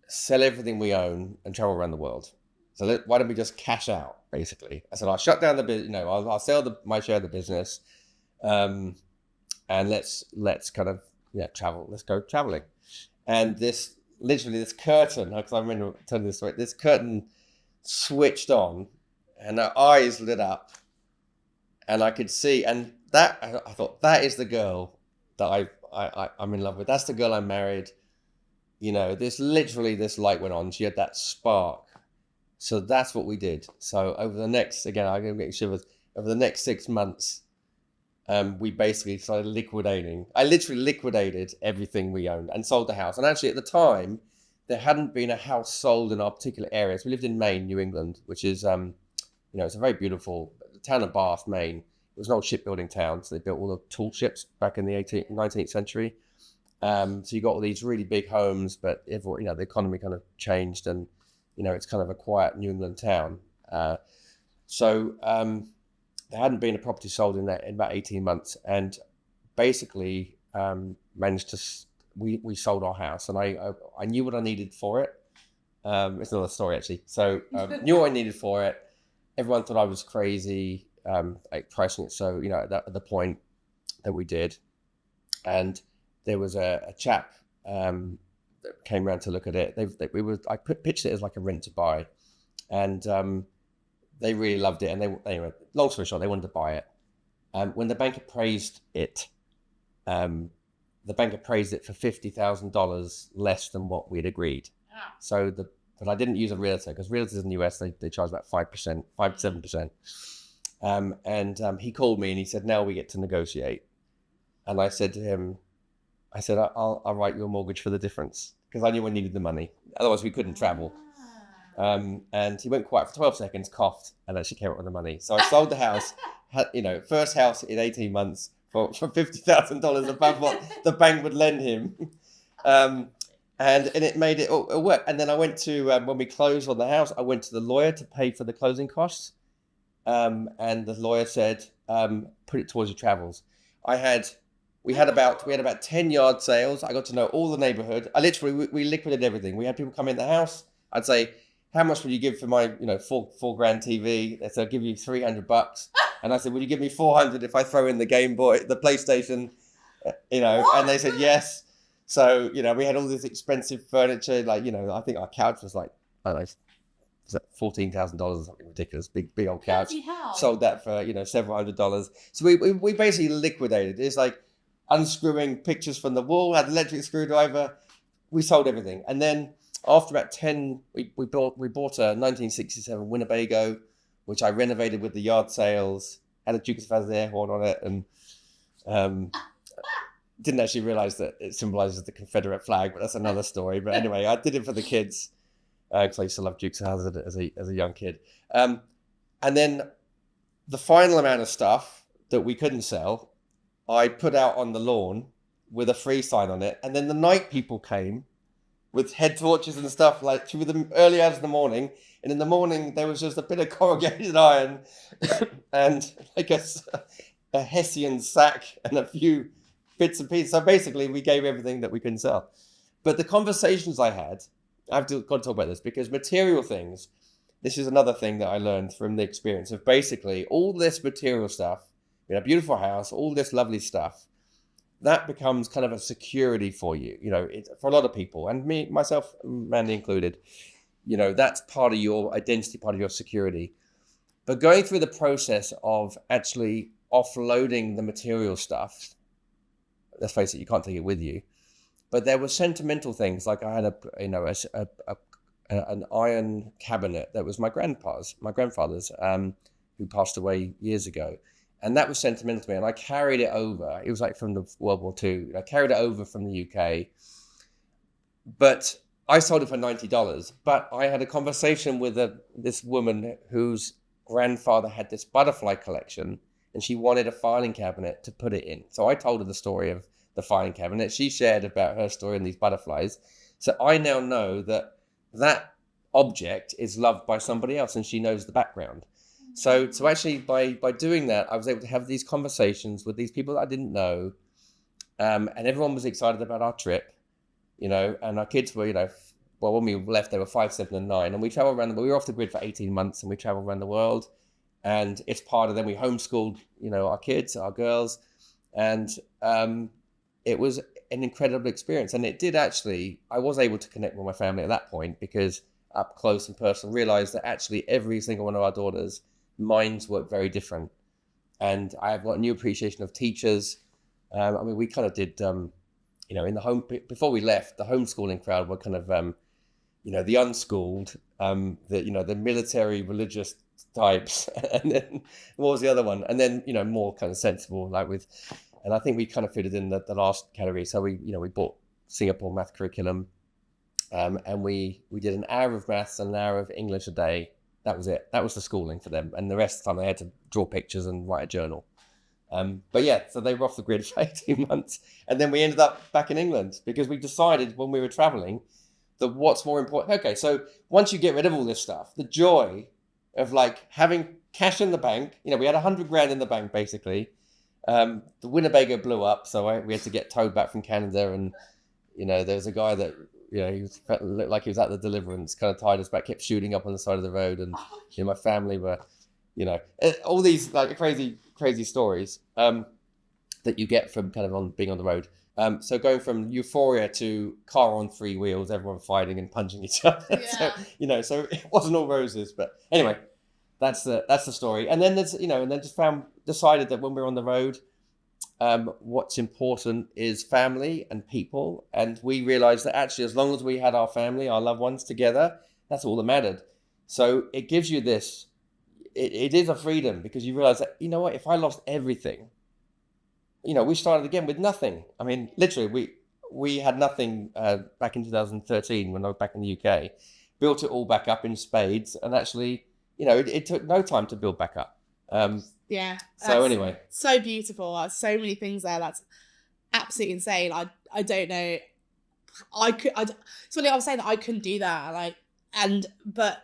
sell everything we own and travel around the world? So why don't we just cash out, basically? I said, I'll shut down the business, I'll sell my share of the business, and let's kind of travel. Let's go traveling. And this curtain, because I remember telling this story, this curtain switched on, and her eyes lit up, and I could see, and that I thought, that is the girl that I'm in love with. That's the girl I married. This light went on. She had that spark. So that's what we did. So over the next, again, I'm getting shivers. Over the next 6 months, we basically started liquidating. I literally liquidated everything we owned and sold the house. And actually, at the time, there hadn't been a house sold in our particular area. So we lived in Maine, New England, which is, it's a very beautiful town of Bath, Maine. It was an old shipbuilding town. So they built all the tall ships back in the 19th century. So you got all these really big homes, but the economy kind of changed, and it's kind of a quiet New England town. So there hadn't been a property sold in about 18 months, and basically managed to. We sold our house, and I knew what I needed for it. It's another story actually. So knew what I needed for it. Everyone thought I was crazy, pricing it. So at the point that we did, and there was a chap that came around to look at it. I pitched it as like a rent to buy, and they really loved it. And anyway, long story short, they wanted to buy it. When the bank appraised it, the bank appraised it for $50,000 less than what we'd agreed. So but I didn't use a realtor, because realtors in the US they charge about 5%, 5 to 7%. And he called me and he said, "Now we get to negotiate." And I said to him, I'll write you a mortgage for the difference, because I knew I needed the money. Otherwise, we couldn't travel. And he went quiet for 12 seconds, coughed, and actually came up with the money. So I sold the house, first house in 18 months for $50,000 above what the bank would lend him. And it made it all work. And then I went to, when we closed on the house, I went to the lawyer to pay for the closing costs. And the lawyer said, put it towards your travels. We had about 10 yard sales. I got to know all the neighborhood. We liquidated everything. We had people come in the house. I'd say, "How much would you give for my, $4 grand TV?" They said, "I'll give you $300. And I said, "Would you give me $400 if I throw in the Game Boy, the PlayStation?" And they said yes. So, we had all this expensive furniture. I think our couch was like, I don't know, was that $14,000 or something ridiculous? Big old couch. Sold that for, several $100s. So we basically liquidated. It's like unscrewing pictures from the wall, had an electric screwdriver. We sold everything. And then after about 10, we bought a 1967 Winnebago, which I renovated with the yard sales, had a Duke of Feathers air horn on it, and didn't actually realize that it symbolizes the Confederate flag, but that's another story. But anyway, I did it for the kids, because I used to love Dukes of Hazzard as a young kid. And then the final amount of stuff that we couldn't sell, I put out on the lawn with a free sign on it. And then the night people came with head torches and stuff, like through the early hours of the morning. And in the morning, there was just a bit of corrugated iron and like a Hessian sack and a few bits and pieces. So basically, we gave everything that we couldn't sell. But the conversations I had, got to talk about this, because material things, this is another thing that I learned from the experience of basically all this material stuff, beautiful house, all this lovely stuff, that becomes kind of a security for you, for a lot of people, and me, myself, Mandy included, that's part of your identity, part of your security. But going through the process of actually offloading the material stuff, let's face it, you can't take it with you. But there were sentimental things, like I had an iron cabinet that was my grandfather's, who passed away years ago. And that was sentimental to me. And I carried it over. It was like from the World War II. I carried it over from the UK. But I sold it for $90. But I had a conversation with this woman whose grandfather had this butterfly collection. And she wanted a filing cabinet to put it in. So I told her the story of the filing cabinet. She shared about her story and these butterflies. So I now know that object is loved by somebody else, and she knows the background. So actually by doing that, I was able to have these conversations with these people that I didn't know, and everyone was excited about our trip, and our kids were, when we left, they were 5, 7, and 9, and we traveled around. We were off the grid for 18 months, and we traveled around the world, and it's part of them. We homeschooled, our kids, our girls, and it was an incredible experience. And it did actually, I was able to connect with my family at that point, because up close and personal, realized that actually every single one of our daughters' minds work very different. And I've got a new appreciation of teachers. We kind of did, in the home, before we left, the homeschooling crowd were kind of, the unschooled, the military religious types. And then what was the other one? And then, more kind of sensible, and I think we kind of fitted in the last category. So we bought Singapore math curriculum, and we did an hour of maths and an hour of English a day. That was it. That was the schooling for them. And the rest of the time they had to draw pictures and write a journal. But yeah, so they were off the grid for 18 months. And then we ended up back in England, because we decided when we were traveling that what's more important. Okay, so once you get rid of all this stuff, the joy of having cash in the bank, we had 100 grand in the bank, basically. The Winnebago blew up, so we had to get towed back from Canada. And, there was a guy that, he looked like he was at the Deliverance, kind of tied us back, kept shooting up on the side of the road. And, my family were, all these crazy stories that you get from kind of being on the road. So going from euphoria to car on 3 wheels, everyone fighting and punching each other. Yeah. So it wasn't all roses, but anyway, that's the story. And then there's, and then just decided that when we're on the road, what's important is family and people. And we realized that actually, as long as we had our family, our loved ones together, that's all that mattered. So it gives you this, it is a freedom, because you realize that, what, if I lost everything, we started again with nothing. I mean, literally, we had nothing back in 2013 when I was back in the UK, built it all back up in spades. And actually, it took no time to build back up. Yeah. So anyway. So beautiful. So many things there. That's absolutely insane. I don't know. It's funny, I was saying that I couldn't do that. But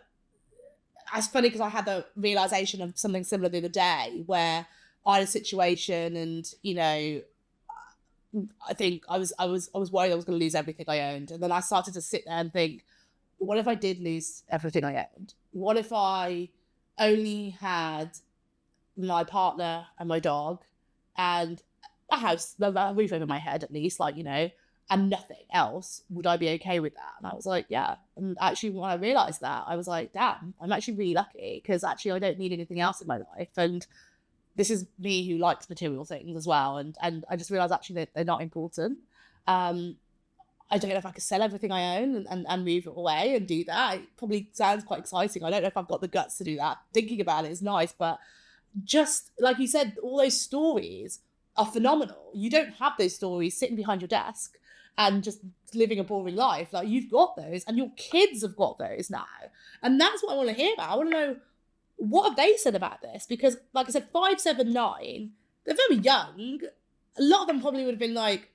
it's funny, because I had the realization of something similar the other day, where I had a situation, and I think I was worried I was going to lose everything I owned. And then I started to sit there and think, what if I did lose everything I owned? What if I only had my partner and my dog and a house, a roof over my head at least, and nothing else? Would I be okay with that? And I was like, yeah. And actually, when I realized that, I was like, damn, I'm actually really lucky, because actually I don't need anything else in my life. And this is me who likes material things as well. And I just realized actually that they're not important. I don't know if I could sell everything I own and move it away and do that. It probably sounds quite exciting. I don't know if I've got the guts to do that. Thinking about it is nice, but just like you said, all those stories are phenomenal. You don't have those stories sitting behind your desk and just living a boring life. You've got those, and your kids have got those now. And that's what I want to hear about. I want to know, what have they said about this? Because, like I said, 5, 7, 9, they're very young. A lot of them probably would have been like,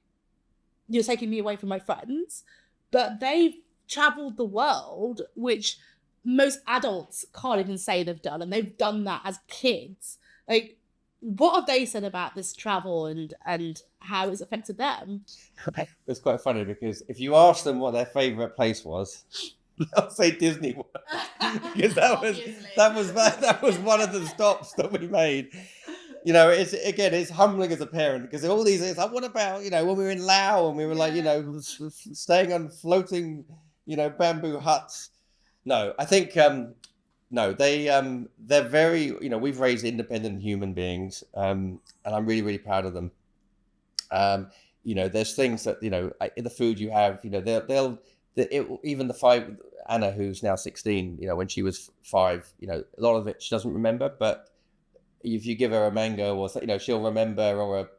you're taking me away from my friends. But they've travelled the world, which most adults can't even say they've done. And they've done that as kids. What have they said about this travel and how it's affected them? It's quite funny, because if you ask them what their favourite place was, I'll say Disney World because that was one of the stops that we made. You know, it's humbling as a parent because all these things. Like, what about when we were in Laos and we were like staying on floating bamboo huts? No, I think no, they're very we've raised independent human beings, and I'm really really proud of them. There's things that in the food you have, even the five Anna, who's now 16, when she was 5, a lot of it she doesn't remember, but if you give her a mango or she'll remember, or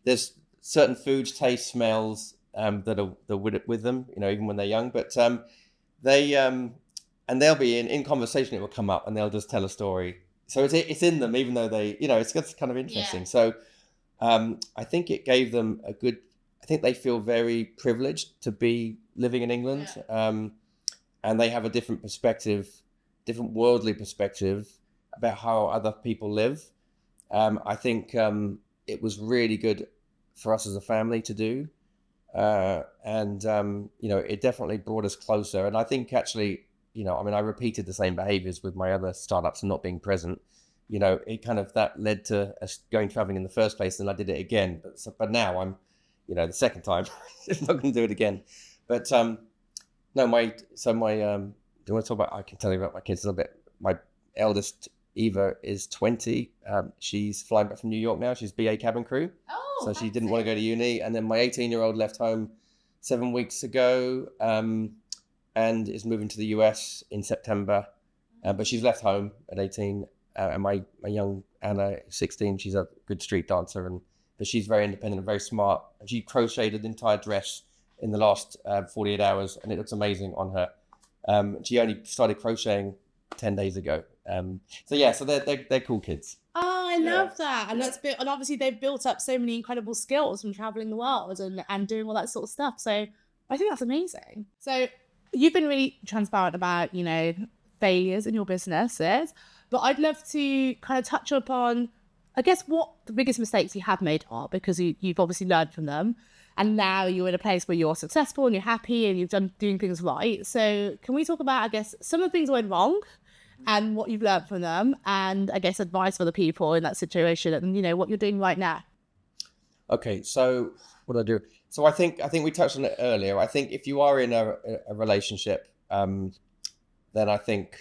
there's certain foods, taste, smells that are with them, even when they're young, but they and they'll be in conversation, it will come up and they'll just tell a story, so it's in them, even though they it's kind of interesting. Yeah. So I think it gave them I think they feel very privileged to be living in England. Yeah. And they have a different perspective, different worldly perspective about how other people live. I think it was really good for us as a family to do. And it definitely brought us closer. And I think actually, I repeated the same behaviors with my other startups and not being present. It kind of, that led to us going traveling in the first place, and I did it again. But now I'm, the second time, I'm not going to do it again. But no, do you want to talk about? I can tell you about my kids a little bit. My eldest Eva is 20. She's flying back from New York now. She's BA cabin crew. Oh, so she didn't want to go to uni. And then my 18-year-old left home 7 weeks ago, and is moving to the US in September. But she's left home at 18. And my young Anna, 16, she's a good street dancer, but she's very independent and very smart. And she crocheted an entire dress in the last 48 hours, and it looks amazing on her. She only started crocheting 10 days ago. So they're cool kids. Oh, I love that. And and obviously they've built up so many incredible skills from traveling the world and doing all that sort of stuff. So I think that's amazing. So you've been really transparent about, failures in your businesses, but I'd love to kind of touch upon, I guess, what the biggest mistakes you have made are, because you've obviously learned from them. And now you're in a place where you're successful and you're happy and you've doing things right. So can we talk about, I guess, some of the things that went wrong and what you've learned from them, and I guess advice for the people in that situation, and what you're doing right now? Okay, so what do I do? So I think we touched on it earlier. I think if you are in a relationship, then I think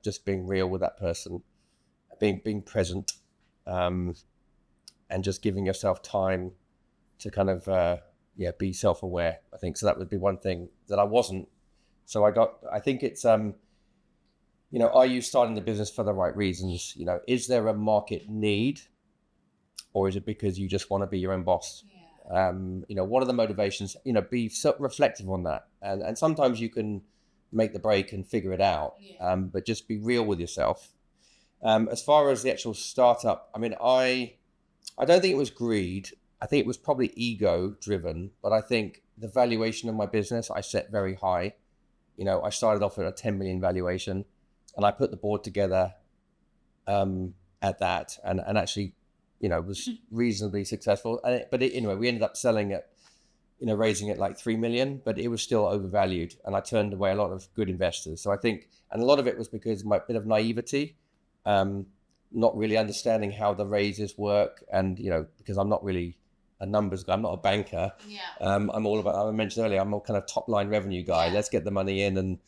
just being real with that person, being present, and just giving yourself time to kind of be self-aware. I think so. That would be one thing that I wasn't. So I think it's are you starting the business for the right reasons? Is there a market need, or is it because you just want to be your own boss? Yeah. What are the motivations? Be reflective on that, and sometimes you can make the break and figure it out. Yeah. But just be real with yourself. As far as the actual startup, I don't think it was greed. I think it was probably ego driven, but I think the valuation of my business I set very high. I started off at a 10 million valuation, and I put the board together at that, and actually, was reasonably successful. Anyway, we ended up selling it, raising it like 3 million, but it was still overvalued, and I turned away a lot of good investors. So I think, and a lot of it was because of my bit of naivety, not really understanding how the raises work, and because I'm not really a numbers guy, I'm not a banker. Yeah. I'm all about, I mentioned earlier, I'm a kind of top line revenue guy. Yeah. Let's get the money in and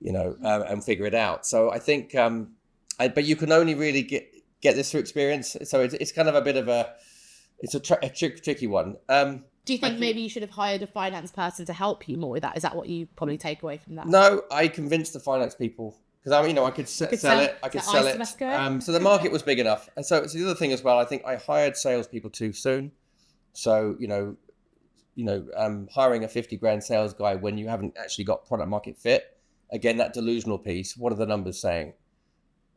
and figure it out. So I think, but you can only really get this through experience. So it's kind of a bit of a tricky one. Do you think maybe you should have hired a finance person to help you more with that? Is that what you probably take away from that? No, I convinced the finance people, because I could sell it. I could sell it. So the market was big enough. And so the other thing as well, I think I hired salespeople too soon. So hiring a 50 grand sales guy when you haven't actually got product market fit, again, that delusional piece. What are the numbers saying?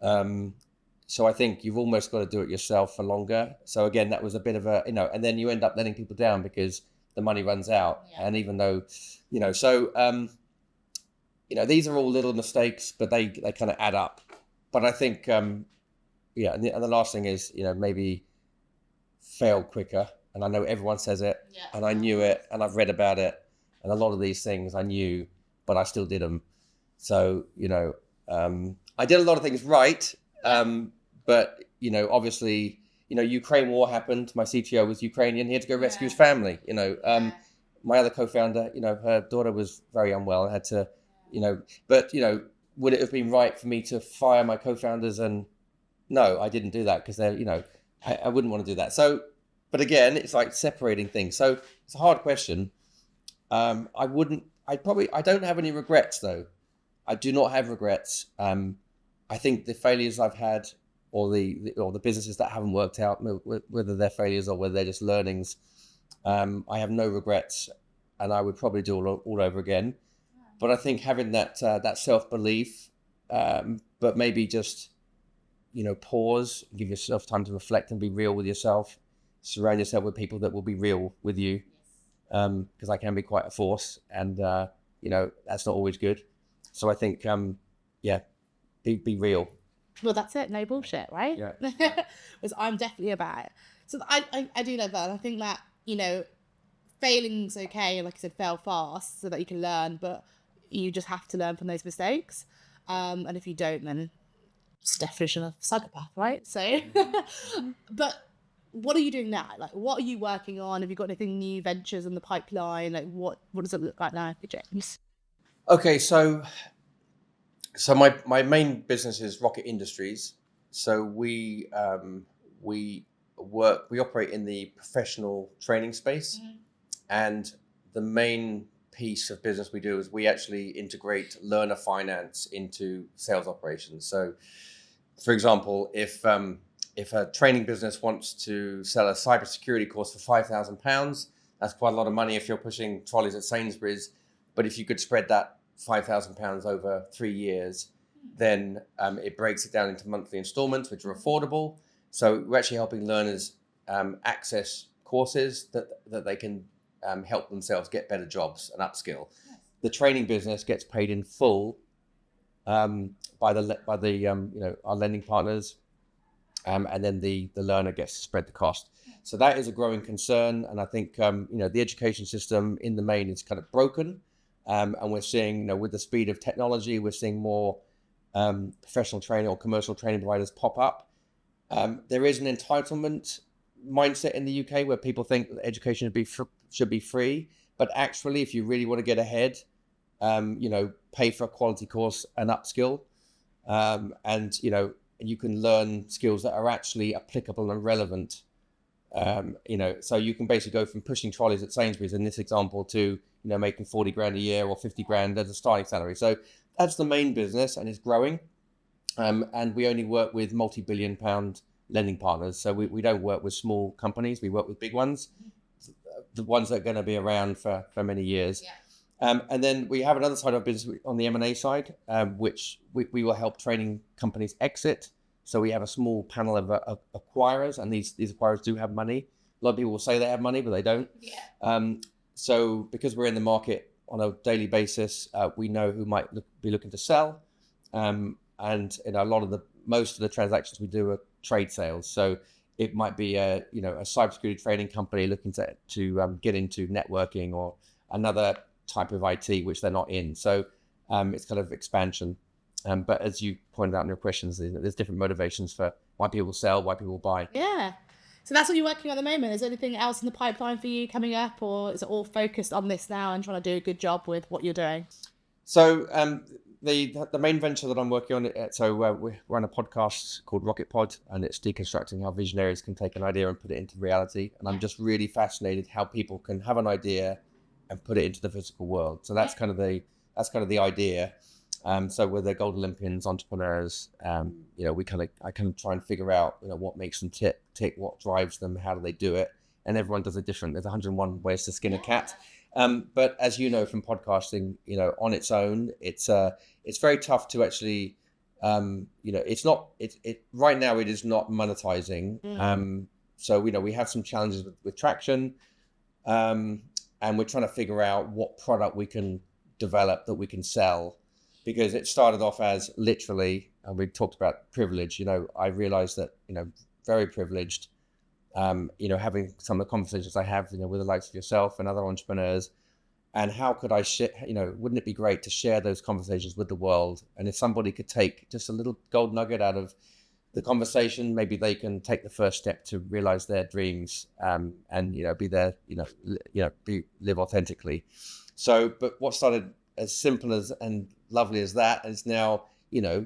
So I think you've almost got to do it yourself for longer. So again, that was a bit of a, and then you end up letting people down because the money runs out. Yeah. And even though, these are all little mistakes, but they kind of add up. But I think, and the last thing is, maybe fail quicker. And I know everyone says it, and I knew it, and I've read about it. And a lot of these things I knew, but I still did them. So, I did a lot of things right. But, obviously, Ukraine war happened. My CTO was Ukrainian. He had to go rescue his family, My other co-founder, her daughter was very unwell and had to, but, would it have been right for me to fire my co-founders? And no, I didn't do that because they're, I wouldn't want to do that. So, but again, it's like separating things. So it's a hard question. I don't have any regrets though. I do not have regrets. I think the failures I've had or the businesses that haven't worked out, whether they're failures or whether they're just learnings, I have no regrets, and I would probably do all over again. But I think having that self-belief, but maybe just, pause, give yourself time to reflect and be real with yourself. Surround yourself with people that will be real with you, because I can be quite a force, and that's not always good. So I think, be real. Well, that's it. No bullshit, right? Yeah. Because I'm definitely about it. So I do love that. I think that, failing's okay. And like I said, fail fast so that you can learn, but you just have to learn from those mistakes. And if you don't, then it's definition of psychopath, right? So, but what are you doing now? Like, what are you working on? Have you got anything new ventures in the pipeline? Like, what does it look like now for James? Okay, so my main business is Rocket Industries. So we operate in the professional training space, and the main piece of business we do is we actually integrate learner finance into sales operations. So, for example, if a training business wants to sell a cybersecurity course for £5,000, that's quite a lot of money if you're pushing trolleys at Sainsbury's. But if you could spread that £5,000 over 3 years, then it breaks it down into monthly installments, which are affordable. So we're actually helping learners access courses that they can help themselves get better jobs and upskill. The training business gets paid in full by our lending partners, and then the learner gets to spread the cost. So that is a growing concern, and I think the education system in the main is kind of broken, and we're seeing with the speed of technology, we're seeing more professional training or commercial training providers pop up. There is an entitlement mindset in the UK where people think that education should be free, but actually, if you really want to get ahead, pay for a quality course and upskill, and you can learn skills that are actually applicable and relevant. So you can basically go from pushing trolleys at Sainsbury's in this example to making 40 grand a year or 50 grand as a starting salary. So that's the main business, and it's growing. And we only work with multi-billion pound lending partners. So we don't work with small companies. We work with big ones, the ones that are going to be around for many years. Yeah. And then we have another side of business on the M&A side, which we will help training companies exit. So we have a small panel of acquirers, and these acquirers do have money. A lot of people will say they have money, but they don't. Yeah. So because we're in the market on a daily basis, we know who might be looking to sell. And most of the transactions we do are trade sales. So it might be a cybersecurity training company looking to get into networking or another type of IT which they're not in. So it's kind of expansion. But as you pointed out in your questions, there's different motivations for why people sell, why people buy. Yeah. So that's what you're working on at the moment. Is there anything else in the pipeline for you coming up, or is it all focused on this now and trying to do a good job with what you're doing? So the main venture that I'm working on, we're on a podcast called Rocket Pod, and it's deconstructing how visionaries can take an idea and put it into reality. And I'm just really fascinated how people can have an idea and put it into the physical world. So that's kind of the idea. So with the Gold Olympians, entrepreneurs, I kind of try and figure out what makes them tick, what drives them, how do they do it, and everyone does it different. There's 101 ways to skin a cat. But as you know from podcasting, on its own, it's very tough to actually, right now it is not monetizing. So we have some challenges with traction, and we're trying to figure out what product we can develop that we can sell, because it started off as literally, and we talked about privilege. I realized that very privileged. Having some of the conversations I have, with the likes of yourself and other entrepreneurs, And how could I share, wouldn't it be great to share those conversations with the world? And if somebody could take just a little gold nugget out of the conversation, maybe they can take the first step to realize their dreams, and be there, live authentically. So, but what started as simple as and lovely as that is now,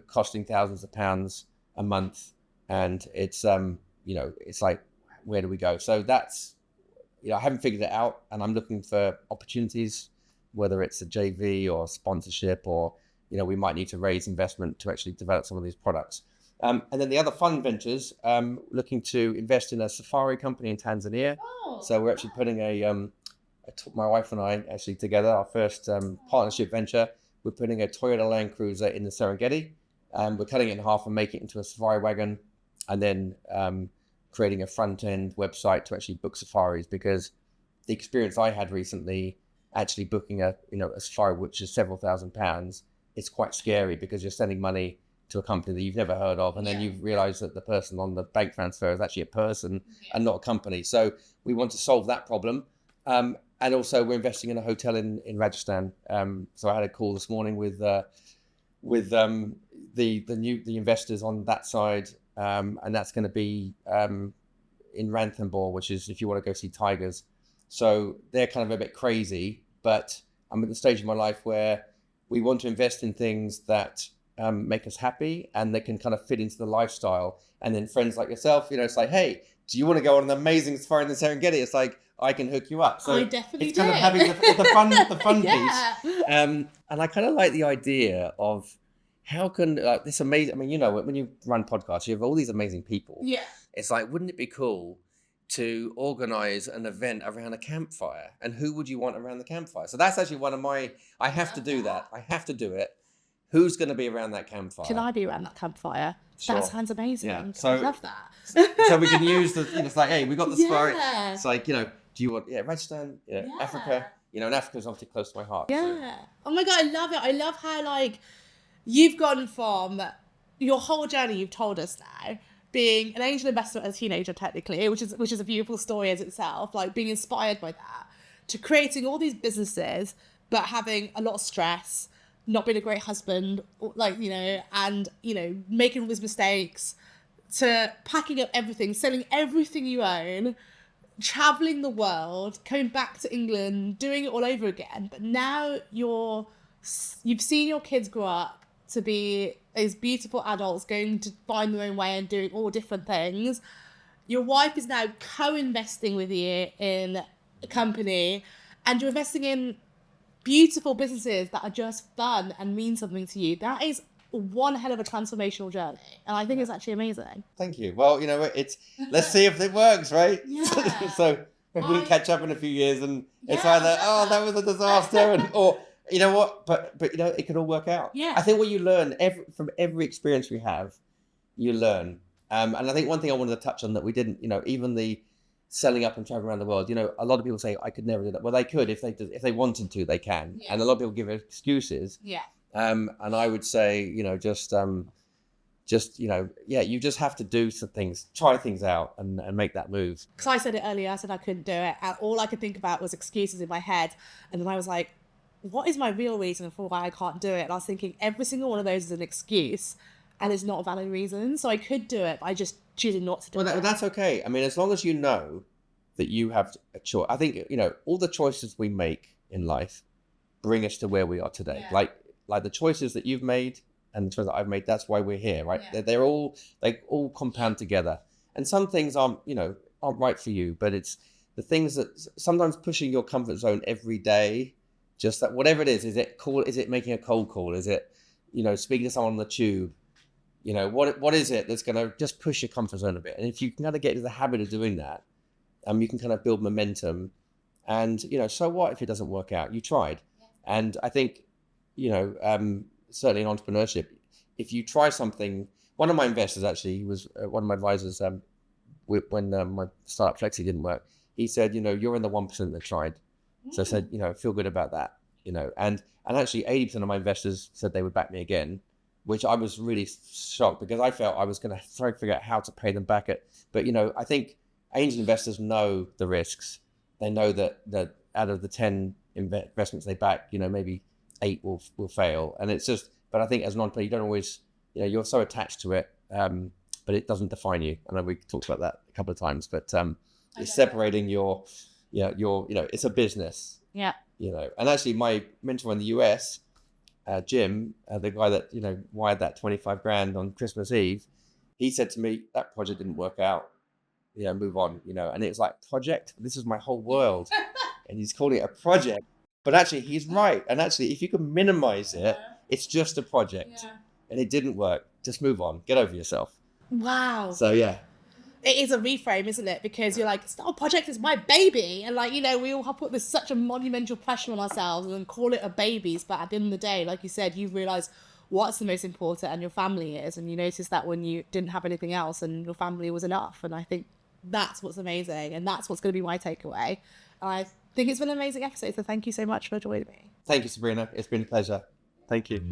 costing thousands of pounds a month, and it's it's like, where do we go? So that's, I haven't figured it out, and I'm looking for opportunities, whether it's a JV or sponsorship, or we might need to raise investment to actually develop some of these products. And then the other fund ventures, looking to invest in a safari company in Tanzania. So we're actually putting my wife and I actually together, our first partnership venture. We're putting a Toyota Land Cruiser in the Serengeti, and we're cutting it in half and making it into a safari wagon, and then creating a front-end website to actually book safaris, because the experience I had recently actually booking a safari, which is several £1,000s, it's quite scary because you're sending money to a company that you've never heard of, and then you realize that the person on the bank transfer is actually a person and not a company. So we want to solve that problem. And also we're investing in a hotel in Rajasthan. So I had a call this morning with the investors on that side. And that's going to be in Ranthambore, which is if you want to go see tigers. So they're kind of a bit crazy, but I'm at the stage of my life where we want to invest in things that make us happy, and they can kind of fit into the lifestyle. And then friends like yourself, it's like, hey, do you want to go on an amazing safari in the Serengeti? It's like, I can hook you up. So I definitely it's kind of having the fun piece. And I kind of like the idea of, how can this amazing? I mean, when you run podcasts, you have all these amazing people. Yeah. It's like, wouldn't it be cool to organize an event around a campfire? And who would you want around the campfire? So that's actually one of my. I have to do that. I have to do it. Who's going to be around that campfire? Can I be around that campfire? Sure. That sounds amazing. Yeah. So I love that. So we can use the. It's like, hey, we got the safari. Yeah. It's like, do you want Rajasthan? Africa. And Africa's obviously close to my heart. Yeah. So. Oh my God, I love it. I love how you've gone from your whole journey, you've told us now, being an angel investor as a teenager, technically, which is a beautiful story as itself, being inspired by that, to creating all these businesses, but having a lot of stress, not being a great husband, and, making all these mistakes, to packing up everything, selling everything you own, traveling the world, coming back to England, doing it all over again. But now you've seen your kids grow up to be these beautiful adults going to find their own way and doing all different things. Your wife is now co-investing with you in a company, and you're investing in beautiful businesses that are just fun and mean something to you. That is one hell of a transformational journey, and I think it's actually amazing. Thank you. Well, let's see if it works, right? Yeah. So maybe we'll catch up in a few years, and it's either that was a disaster, or you know what, but it could all work out. Yeah. I think what you learn from every experience we have, you learn. And I think one thing I wanted to touch on that we didn't, even the selling up and traveling around the world. A lot of people say I could never do that. Well, they could if they wanted to, they can. Yeah. And a lot of people give excuses. Yeah. And I would say, you just have to do some things, try things out, and make that move. Because I said it earlier, I said I couldn't do it, and all I could think about was excuses in my head, and then I was like, what is my real reason for why I can't do it? And I was thinking every single one of those is an excuse, and it's not a valid reason. So I could do it, but I just choosing not to do it. Well, that's okay. I mean, as long as you know that you have a choice. I think, all the choices we make in life bring us to where we are today. Yeah. Like the choices that you've made and the choices that I've made, that's why we're here, right? Yeah. They all compound together. And some things aren't right for you, but it's the things that sometimes pushing your comfort zone every day, just that, whatever it is it cool? Is it making a cold call? Is it, speaking to someone on the tube? What is it that's going to just push your comfort zone a bit? And if you can kind of get into the habit of doing that, you can kind of build momentum. And, so what if it doesn't work out? You tried. Yeah. And I think, certainly in entrepreneurship, if you try something, one of my investors actually, he was one of my advisors when my startup Flexi didn't work. He said, you're in the 1% that tried. So I said, feel good about that, and actually 80% of my investors said they would back me again, which I was really shocked because I felt I was going to try to figure out how to pay them back but I think angel investors know the risks. They know that out of the 10 investments they back, maybe 8 will fail. And it's just, but I think as an entrepreneur, you don't always, you're so attached to it, but it doesn't define you. I know we talked about that a couple of times, but it's separating it's a business. Yeah. And actually my mentor in the US, Jim, the guy that, wired that 25 grand on Christmas Eve, he said to me, that project didn't work out, move on, and it was like, project, this is my whole world. And he's calling it a project, but actually he's right. And actually, if you can minimize it, it's just a project and it didn't work. Just move on, get over yourself. Wow. So yeah. It is a reframe, isn't it? Because you're like, it's not a project, it's my baby. And like, we all have put this such a monumental pressure on ourselves and call it a baby's. But at the end of the day, like you said, you realise what's the most important and your family is. And you notice that when you didn't have anything else and your family was enough. And I think that's what's amazing. And that's what's going to be my takeaway. And I think it's been an amazing episode. So thank you so much for joining me. Thank you, Sabrina. It's been a pleasure. Thank you.